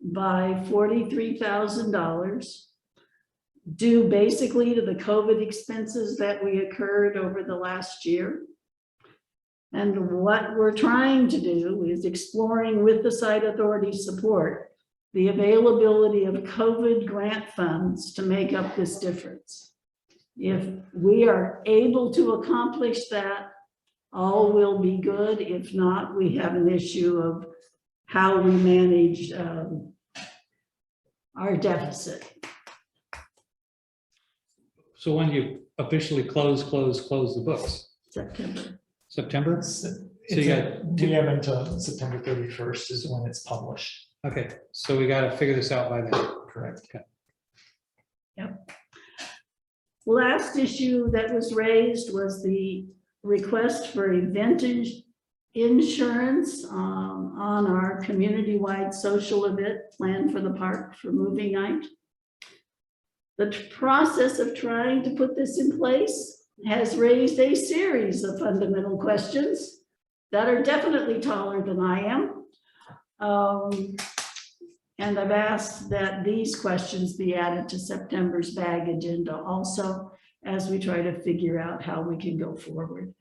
by $43,000, due basically to the COVID expenses that we occurred over the last year. And what we're trying to do is exploring with the site authority support the availability of COVID grant funds to make up this difference. If we are able to accomplish that, all will be good. If not, we have an issue of how we manage our deficit. So when do you officially close the books? September. September? We have until September 31st is when it's published. Okay, so we got to figure this out by then. Correct. Okay. Yep. Last issue that was raised was the request for a vintage insurance on our community-wide social event planned for the park for movie night. The process of trying to put this in place has raised a series of fundamental questions that are definitely taller than I am. And I've asked that these questions be added to September's bag agenda also, as we try to figure out how we can go forward.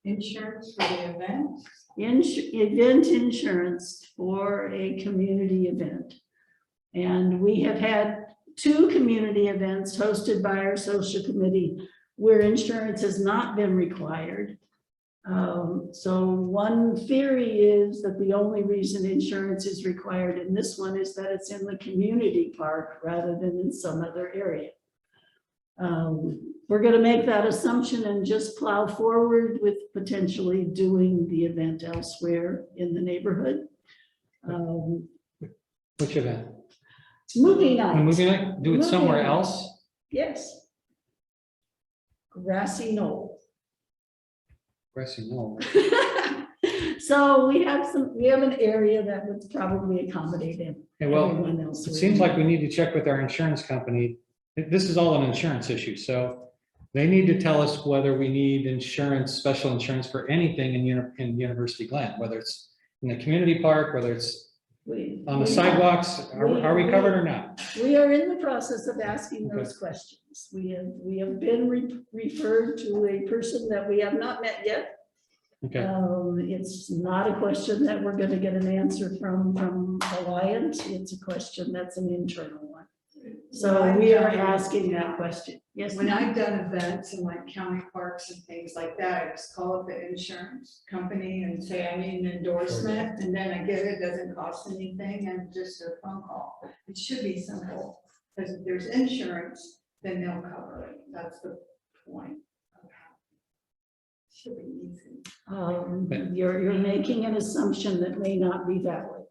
Insurance for the event? Event insurance for a community event. And we have had 2 community events hosted by our social committee where insurance has not been required. So one theory is that the only reason insurance is required in this one is that it's in the community park rather than in some other area. We're going to make that assumption and just plow forward with potentially doing the event elsewhere in the neighborhood. Which event? Movie night. The movie night? Do it Movie somewhere night. else? Yes. Grassy knoll. Grassy knoll. So we have an area that would probably accommodate him. Okay, well, Everyone else it would. seems like we need to check with our insurance company. This is all an insurance issue, so they need to tell us whether we need insurance, special insurance for anything in University Glen, whether it's in the community park, whether it's on the sidewalks. Are we covered or not? We are in the process of asking those questions. We have been referred to a person that we have not met yet. Okay. It's not a question that we're going to get an answer from Alliant. It's a question that's an internal one. So we are asking that question. Yes. When ma'am? I've done events in like county parks and things like that, I just call up the insurance company and say, I need an endorsement, and then I get it, doesn't cost anything, and just a phone call. It should be simple, because if there's insurance, then they'll cover it. That's the point. Should be easy. You're making an assumption that may not be valid.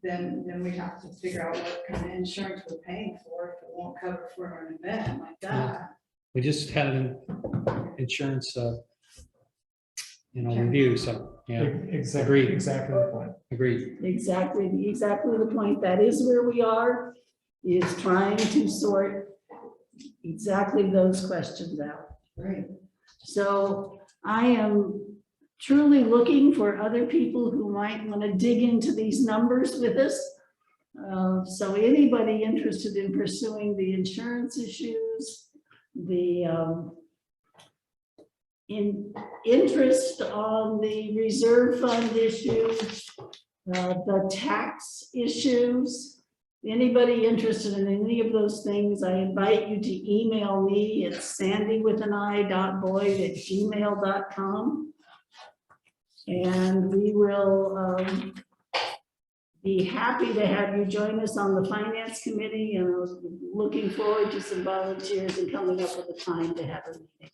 then we have to figure out what kind of insurance we're paying for if it won't cover for an event like that. We just had an insurance, review, so, yeah, Exactly, Agreed. exactly the point. agreed. Exactly the point. That is where we are, is trying to sort exactly those questions out. Right. So I am truly looking for other people who might want to dig into these numbers with us. So anybody interested in pursuing the insurance issues, the interest on the reserve fund issue, the tax issues, anybody interested in any of those things, I invite you to email me at sandy.boyd@gmail.com. And we will be happy to have you join us on the finance committee, and looking forward to some volunteers and coming up with a time to have a meeting.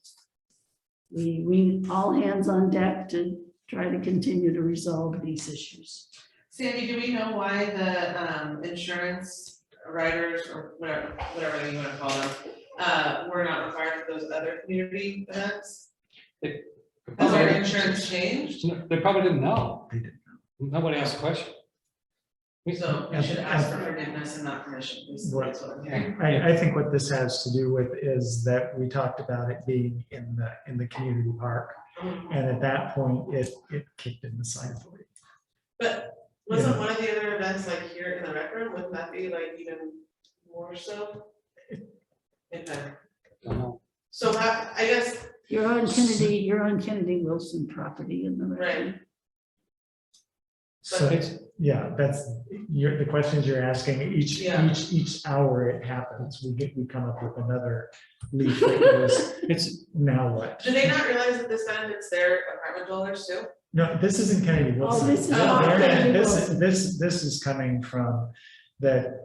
We all hands on deck to try to continue to resolve these issues. Sandy, do we know why the insurance riders or whatever you want to call them, were not required for those other community events? Has our insurance changed? They probably didn't know. They didn't know. Nobody asked a question. So we should ask for forgiveness and not permission. Right. That's what I'm hearing. I think what this has to do with is that we talked about it being in the community park. And at that point, it kicked in the side authority. But wasn't one of the other events like here in the rec room? Wouldn't that be like even more so? So that, I guess, You're on Kennedy Wilson property in the right. So, yeah, the questions you're asking, each hour it happens, we come up with another leaf that goes, it's now what? Do they not realize that this benefits their apartment dwellers too? No, this isn't Kennedy Wilson. this is not Kennedy Wilson. This is coming from the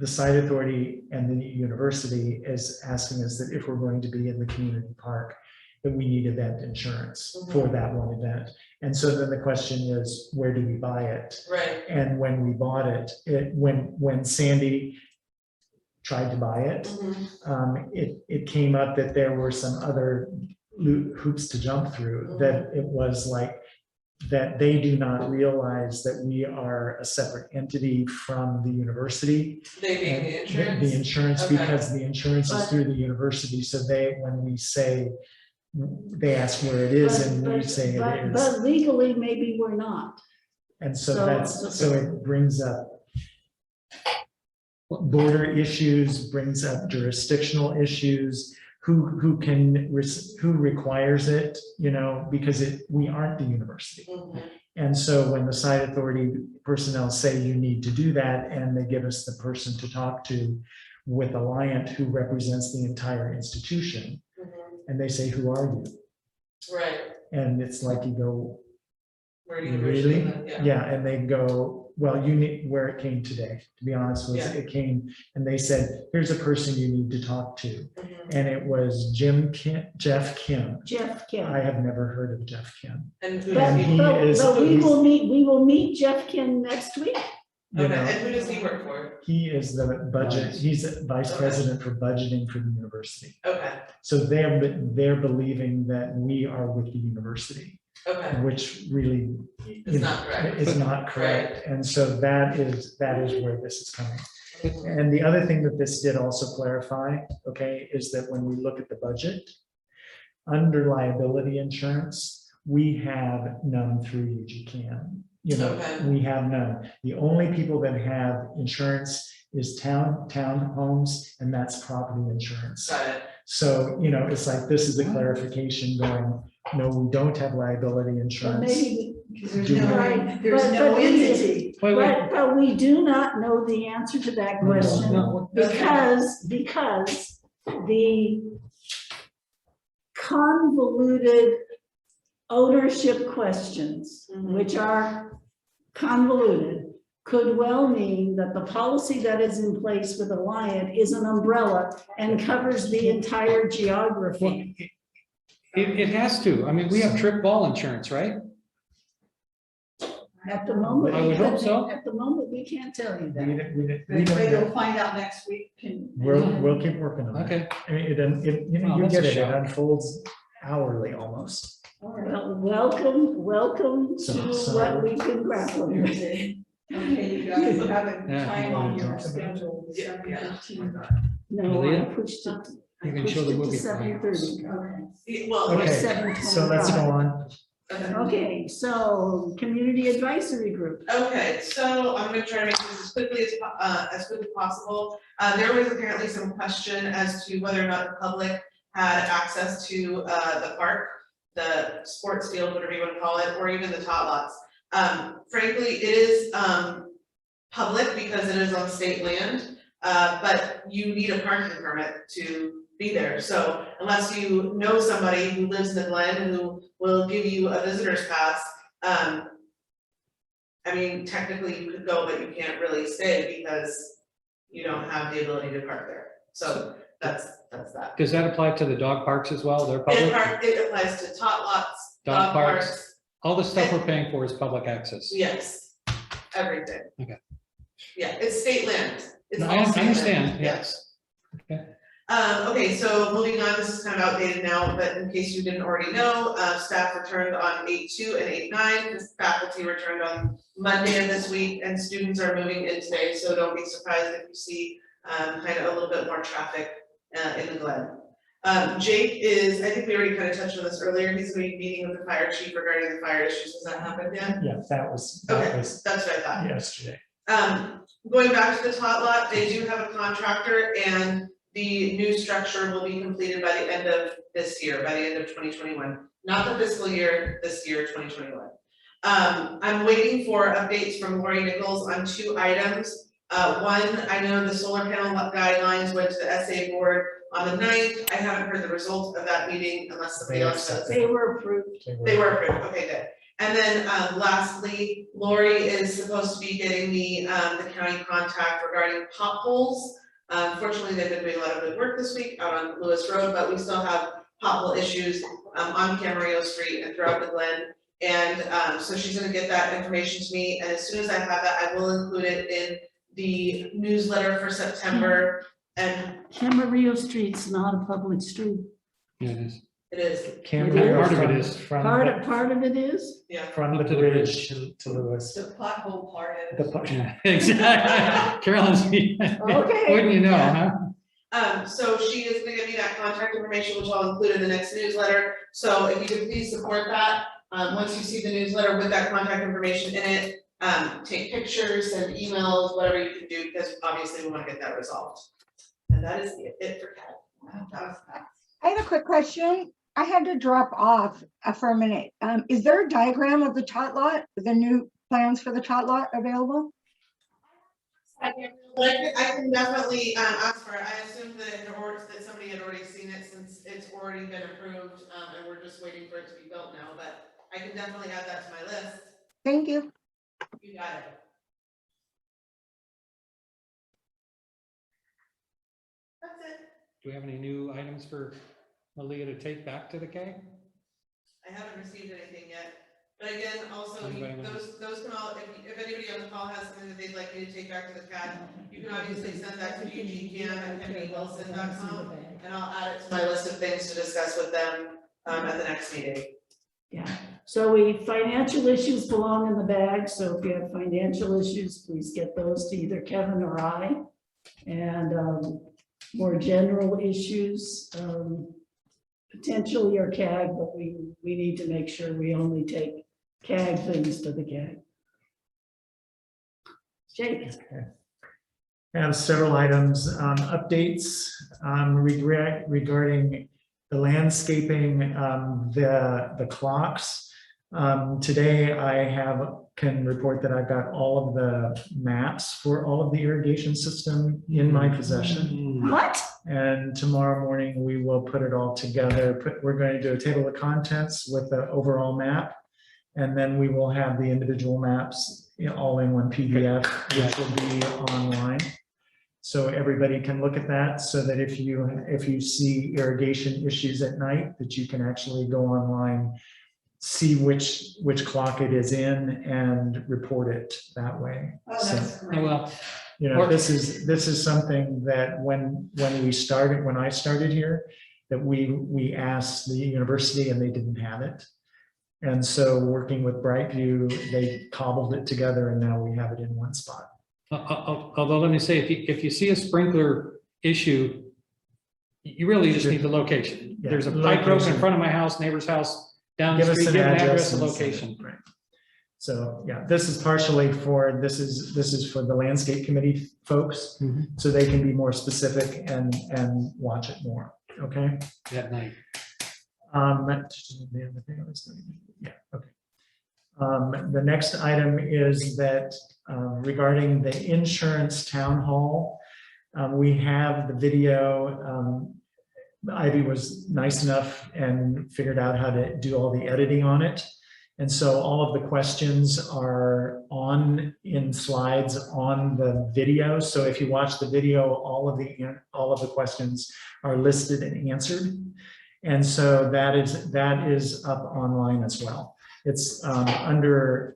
site authority and the university is asking us that if we're going to be in the community park, that we need event insurance for that one event. And so then the question is, where do we buy it? Right. And when we bought it, when Sandy tried to buy it, it came up that there were some other hoops to jump through, that it was like, that they do not realize that we are a separate entity from the university. They being the insurance? The insurance, Okay. because the insurance is through the university. So when we say, they ask where it is and we say it is. But legally, maybe we're not. And so it brings up border issues, brings up jurisdictional issues, who requires it, because we aren't the university. And so when the site authority personnel say you need to do that, and they give us the person to talk to with Alliant who represents the entire institution, and they say, who are you? Right. And it's like, you go, Where do you really? Yeah. Yeah, and they go, well, you need, where it came today, to be honest, was it came, and they said, here's a person you need to talk to. And it was Jeff Kim. Jeff Kim. I have never heard of Jeff Kim. And who But, does he, but we will meet Jeff Kim next week. You know, and who does he work for? he is the budget, he's vice president for budgeting for the university. Okay, So they're believing that we are with the university, okay. which really It's not correct. is not correct. And so that is where this is coming. And the other thing that this did also clarify, okay, is that when we look at the budget, under liability insurance, we have none through UGCAN. Okay. We have none. The only people that have insurance is townhomes, and that's property insurance. Got it. So, it's like, this is a clarification going, no, we don't have liability But insurance. maybe, There's Do no, Right. there's no entity. but we do not know the answer to that question No. because the convoluted ownership questions, which are convoluted, could well mean that the policy that is in place with Alliant is an umbrella and covers the entire geography. It has to. I mean, we have trip ball insurance, right? At the moment. I would hope so. At the moment, we can't tell you We that. didn't- we didn't- we Maybe don't we'll know. find out next week. We'll keep working on it. Okay. I mean, you know, Well, you that's a get it, it shock. unfolds hourly almost. Well, welcome So- to so- what we've been grappling with. Okay, you guys have a Yeah. time on your schedule. Yeah. No, I Malia? pushed it. You I can pushed show the it to movie. 7:30. Well, Or Okay, 7:25. so let's go on. okay. Okay, so Community Advisory Group. Okay, so I'm gonna try to make this as quickly as quickly as possible. There was apparently some question as to whether or not the public had access to, the park, the sports field, whatever you wanna call it, or even the tot lots. Frankly, it is, public because it is on state land, but you need a parking permit to be there. So unless you know somebody who lives in the Glen who will give you a visitor's pass, I mean, technically you could go, but you can't really stay because you don't have the ability to park there. So that's that. Does that apply to the dog parks as well? They're public? It applies to tot lots, Dog dog parks. parks, All the stuff we're paying for is public access. yes, everything. Okay. Yeah, it's state land. It's No, all I state land. understand, Yes. Okay. Okay, so moving on, this is kind of outdated now, but in case you didn't already know, staff returned on 8/2 and 8/9. The faculty returned on Monday of this week, and students are moving in today, so don't be surprised if you see kind of a little bit more traffic in the Glen. Jake is, I think we already kind of touched on this earlier, he's gonna be meeting with the fire chief regarding the fire issues. Has that happened yet? Yeah, that was Okay, that's what I thought. yesterday. Going back to the tot lot, they do have a contractor and the new structure will be completed by the end of this year, by the end of 2021. Not the fiscal year, this year, 2021. I'm waiting for updates from Lori Nichols on 2 items. One, I know the solar panel guidelines went to the SA board on the 9th. I haven't heard the results of that meeting unless somebody else does. They were approved. They were approved, okay, good. And then lastly, Lori is supposed to be getting me the county contact regarding potholes. Fortunately, they've been doing a lot of good work this week out on Lewis Road, but we still have pothole issues on Camarillo Street and throughout the Glen. And so she's gonna get that information to me, and as soon as I have that, I will include it in the newsletter for September. And Camarillo Street's not a public street. Yeah, it is. it is, Camarillo Part of it from- is. From Part of it is? yeah. from the Up to the bridge to Lewis. The pothole part of The it. pu- Yeah, exactly. Carolyn's. Okay. Wouldn't you know, huh? So she is gonna give me that contact information, which I'll include in the next newsletter. So if you could please support that, once you see the newsletter with that contact information in it, take pictures, send emails, whatever you can do, because obviously we wanna get that resolved. And that is it for CAD. Wow, that was fast. I have a quick question. I had to drop off for a minute. Is there a diagram of the tot lot, the new plans for the tot lot available? I can definitely ask for it. I assumed that somebody had already seen it since it's already been approved, and we're just waiting for it to be built now, but I can definitely add that to my list. Thank you. You got it. That's it. Do we have any new items for Malia to take back to the K? I haven't received anything yet, but again, also, Anybody know? those can all, if anybody on the call has something that they'd like me to take back to the CAD, you can obviously send that to ugcam@kennedywilson.com, and I'll add it to my list of things to discuss with them, at the next meeting. Yeah, so financial issues belong in the bag, so if you have financial issues, please get those to either Kevin or I. And more general issues, potentially are CAG, but we need to make sure we only take CAG things to the CAG. Jake? I have several items, updates regarding the landscaping, the clocks. Today I can report that I've got all of the maps for all of the irrigation system in my possession. What? And tomorrow morning, we will put it all together. We're going to do a table of contents with the overall map. And then we will have the individual maps, all in one PDF, which will be online. So everybody can look at that, so that if you see irrigation issues at night, that you can actually go online, see which clock it is in and report it that way. Oh, So, that's great. Oh, well, you know, this is something that when I started here, that we asked the university and they didn't have it. And so working with Brightview, they cobbled it together and now we have it in one spot. although let me say, if you see a sprinkler issue, you really just need the location. Yeah, There's a pipe broken in location. front of my house, neighbor's house, down the Give us street, an give an address address, and and send it, location. right. So, yeah, this is partially for, this is for the landscape committee folks, Mhm. so they can be more specific and watch it more, okay? That night. Yeah, okay. The next item is that regarding the insurance town hall, we have the video. Ivy was nice enough and figured out how to do all the editing on it. And so all of the questions are in slides on the video. So if you watch the video, all of the questions are listed and answered. And so that is up online as well. It's under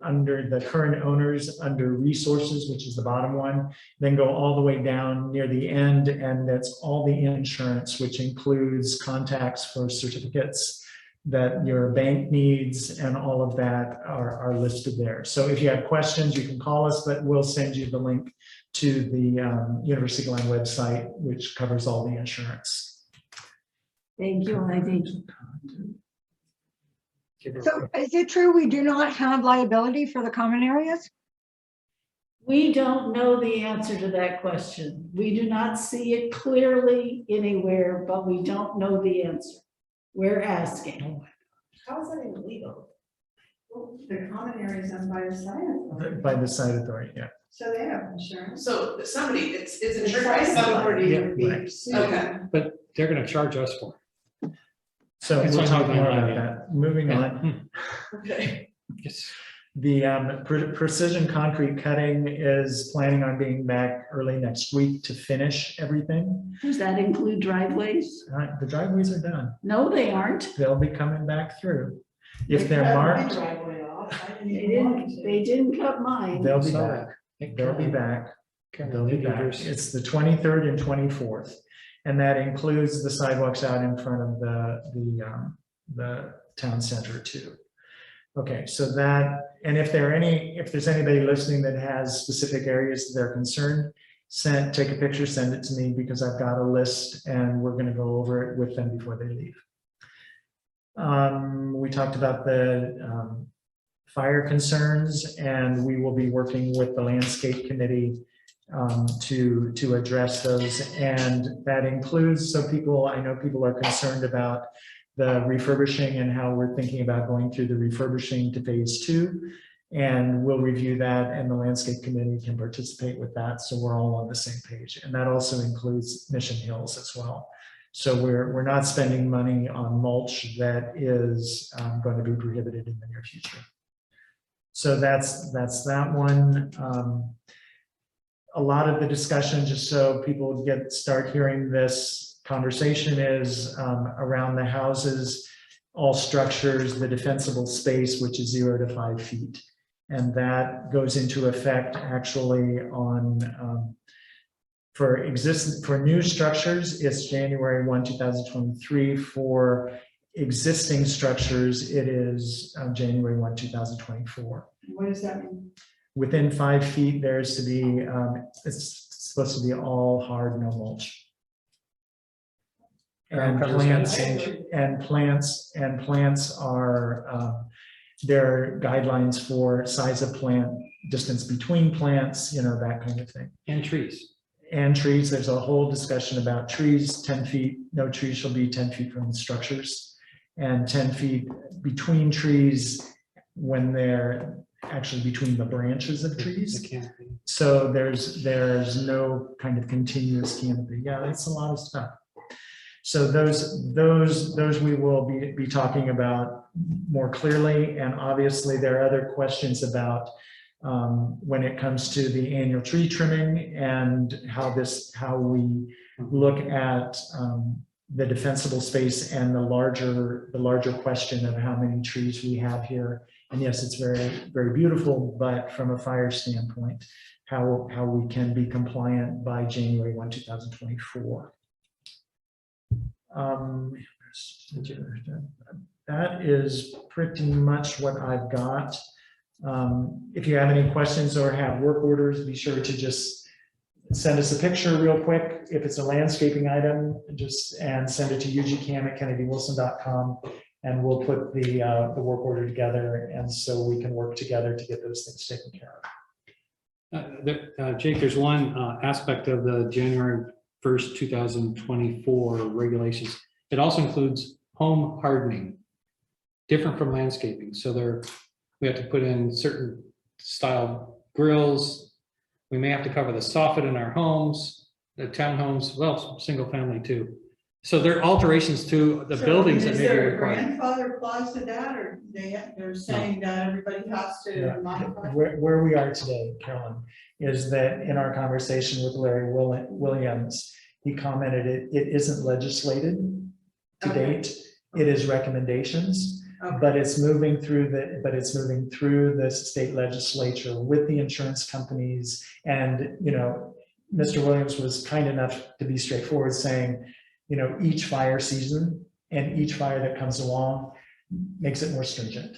the current owners, under resources, which is the bottom one, then go all the way down near the end, and that's all the insurance, which includes contacts for certificates that your bank needs, and all of that are listed there. So if you have questions, you can call us, but we'll send you the link to the University of Glen website, which covers all the insurance. Thank you, Ivy. So is it true we do not have liability for the common areas? We don't know the answer to that question. We do not see it clearly anywhere, but we don't know the answer. We're asking. How is that even legal? Well, the common area is owned by the site authority, By the site authority, yeah. so they have insurance. So somebody, it's The insured by site somebody. authority Yeah, would be right. sued. Okay. But they're gonna charge us for it. So It's we'll on talk my more mind, about yeah. that. Moving on. Okay. Yes. The precision concrete cutting is planning on being back early next week to finish everything. Does that include driveways? The driveways are done. No, they aren't. They'll be coming back through. If They they're cut my marked, driveway off. I didn't They even want didn't, to. they didn't cut mine. they'll be Saw back. that. They'll be back. Karen, They'll be maybe back. there's- It's the 23rd and 24th. And that includes the sidewalks out in front of the town center too. Okay, so that, and if there's anybody listening that has specific areas that they're concerned, take a picture, send it to me, because I've got a list and we're gonna go over it with them before they leave. We talked about the fire concerns, and we will be working with the landscape committee to address those. And that includes, so I know people are concerned about the refurbishing and how we're thinking about going through the refurbishing to phase 2. And we'll review that, and the landscape committee can participate with that. So we're all on the same page. And that also includes Mission Hills as well. So we're not spending money on mulch that is going to be prohibited in the near future. So that's that one. A lot of the discussion, just so people start hearing this conversation, is around the houses, all structures, the defensible space, which is 0 to 5 feet. And that goes into effect actually on, for new structures, it's January 1, 2023. For existing structures, it is January 1, 2024. What does that mean? Within 5 feet, there's to be, it's supposed to be all hard, no mulch. And plants are, there are guidelines for size of plant, distance between plants, that kind of thing. And trees. And trees, there's a whole discussion about trees, 10 feet, no tree shall be 10 feet from the structures. And 10 feet between trees when they're actually between the branches of trees. So there's no kind of continuous canopy. Yeah, that's a lot of stuff. So those we will be talking about more clearly. And obviously there are other questions about when it comes to the annual tree trimming and how we look at the defensible space and the larger question of how many trees we have here. And yes, it's very, very beautiful, but from a fire standpoint, how we can be compliant by January 1, 2024. That is pretty much what I've got. If you have any questions or have work orders, be sure to just send us a picture real quick. If it's a landscaping item, and send it to ugcam@kennedywilson.com, and we'll put the work order together, and so we can work together to get those things taken care of. Jake, there's one aspect of the January 1st, 2024 regulations. It also includes home hardening, different from landscaping. So we have to put in certain style grills. We may have to cover the soffit in our homes, the townhomes, well, single family too. So there are alterations to the buildings that Is may be there a required. grandfather clause to that, or they're saying that everybody has to modify? Where we are today, Carolyn, is that in our conversation with Larry Williams, he commented it isn't legislated to Okay. date. It is recommendations, Okay. but it's moving through the state legislature with the insurance companies. And, Mr. Williams was kind enough to be straightforward, saying, each fire season and each fire that comes along makes it more stringent,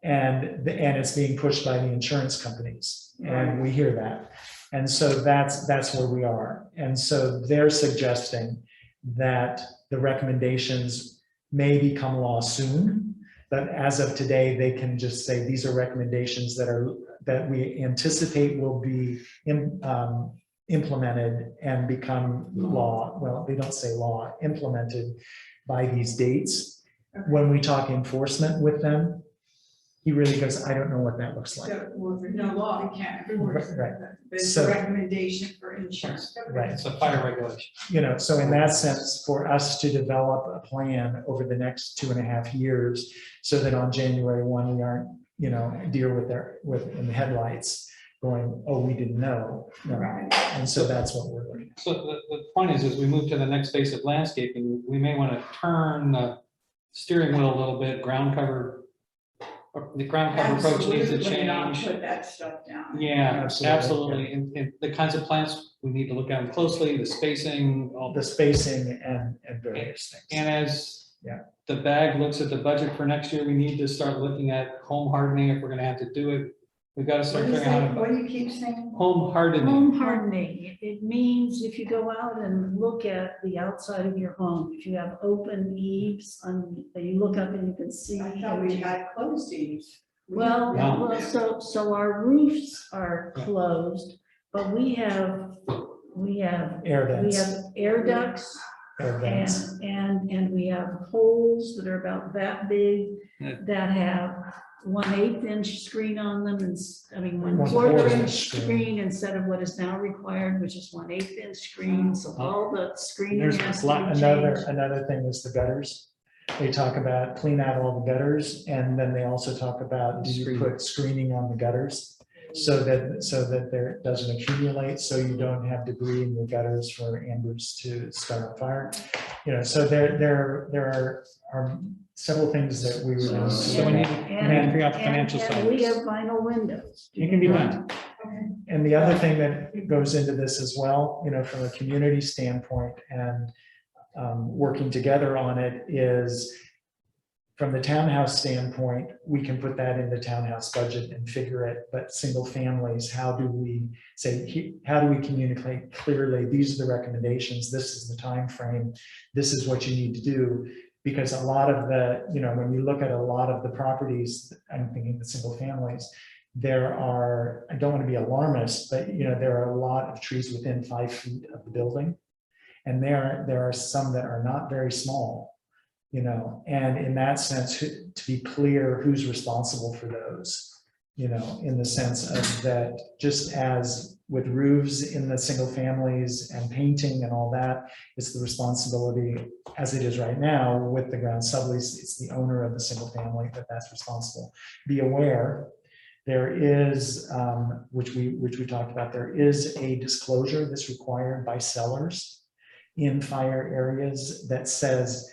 and it's being pushed by the insurance companies, and we hear that. And so that's where we are. And so they're suggesting that the recommendations may become law soon, but as of today, they can just say these are recommendations that we anticipate will be implemented and become law. Well, they don't say law, implemented by these dates. When we talk enforcement with them, he really goes, I don't know what that looks like. So, well, there's no law, we can't enforce it. Right. But it's So- a recommendation for insurance. Right. It's a fire regulation. So in that sense, for us to develop a plan over the next 2.5 years, so that on January 1, we aren't, deer in the headlights going, oh, we didn't know. No. Right. And so that's what we're looking at. So the point is, as we move to the next phase of landscaping, we may want to turn the steering wheel a little bit, the ground cover approach needs to Absolutely not change. put that stuff down. Yeah, Absolutely. absolutely. And the kinds of plants, we need to look at them closely, the spacing, all The this. spacing and various things. And as Yeah. the bag looks at the budget for next year, we need to start looking at home hardening if we're gonna have to do it. We've got to start figuring out What do you keep saying? home hardening. Home hardening, it means if you go out and look at the outside of your home, if you have open eaves, you look up and you can see. I thought we had closed eaves. Well, No. so our roofs are closed, but we have Air vents. air ducts Air vents. and we have holes that are about that big Yeah. that have 1/8 inch screen on them, and 1/4 1/4 inch inch screen. screen instead of what is now required, which is 1/8 inch screen. So all the screening There's has to be changed. Another thing is the gutters. They talk about clean out all the gutters, and then they also talk about, do you put screening on the gutters? So that there doesn't accumulate, so you don't have debris in your gutters for embers to start a fire. So there are several things that we really need to So we look need at. to figure out the financial And we side. have vinyl windows. It can be done. And the other thing that goes into this as well, from a community standpoint and working together on it, is from the townhouse standpoint, we can put that in the townhouse budget and figure it, but single families, how do we communicate clearly, these are the recommendations, this is the time frame, this is what you need to do? Because a lot of when you look at a lot of the properties, I'm thinking the single families, I don't want to be alarmist, but there are a lot of trees within 5 feet of the building. And there are some that are not very small, and in that sense, to be clear, who's responsible for those, in the sense of that, just as with roofs in the single families and painting and all that, it's the responsibility, as it is right now with the ground sublease, it's the owner of the single family that's responsible. Be aware, there is, which we talked about, there is a disclosure that's required by sellers. in fire areas that says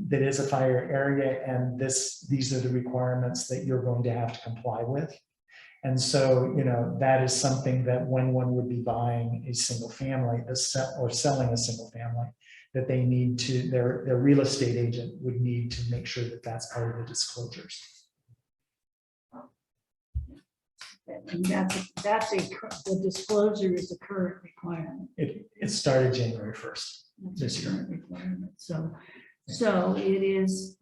that is a fire area and these are the requirements that you're going to have to comply with. And so, that is something that when one would be buying a single family or selling a single family, that they need to, their real estate agent would need to make sure that that's part of the disclosures. And the disclosure is a current requirement. It started January 1st. That's This a year. current requirement. So it is,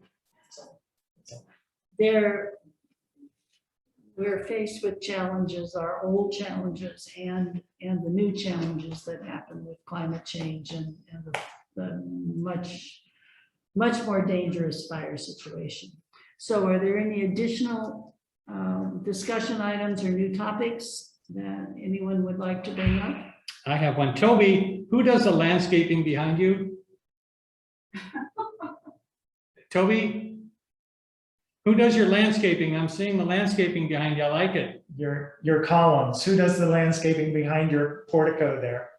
we're faced with challenges, our old challenges and the new challenges that happen with climate change and the much more dangerous fire situation. So are there any additional discussion items or new topics that anyone would like to bring up? I have one. Toby, who does the landscaping behind you? Toby, who does your landscaping? I'm seeing the landscaping behind you. I like it. Your columns. Who does the landscaping behind your portico there?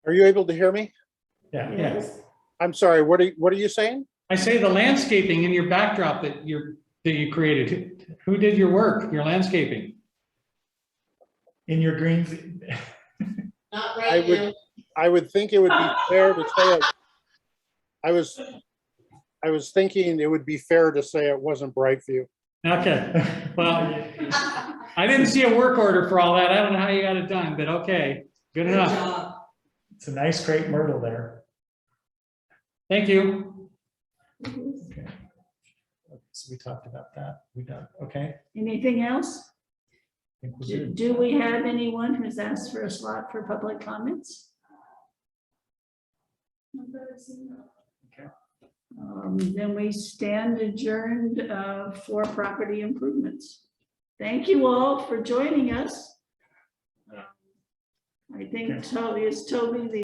Are you able to hear me? Yeah. Yes. I'm sorry, what are you saying? I say the landscaping in your backdrop that you created. Who did your work, your landscaping? In your green. Not I right would- now. I would think it would be fair to say it. I was thinking it would be fair to say it wasn't Brightview. Okay, well, I didn't see a work order for all that. I don't know how you got it done, but okay, good Good enough. job. It's a nice crepe myrtle there. Thank you. Okay. So we talked about that. We done. Okay. Anything else? I think we're good. Do we have anyone who's asked for a slot for public comments? Okay. Then we stand adjourned for property improvements. Thank you all for joining us. I think Toby is the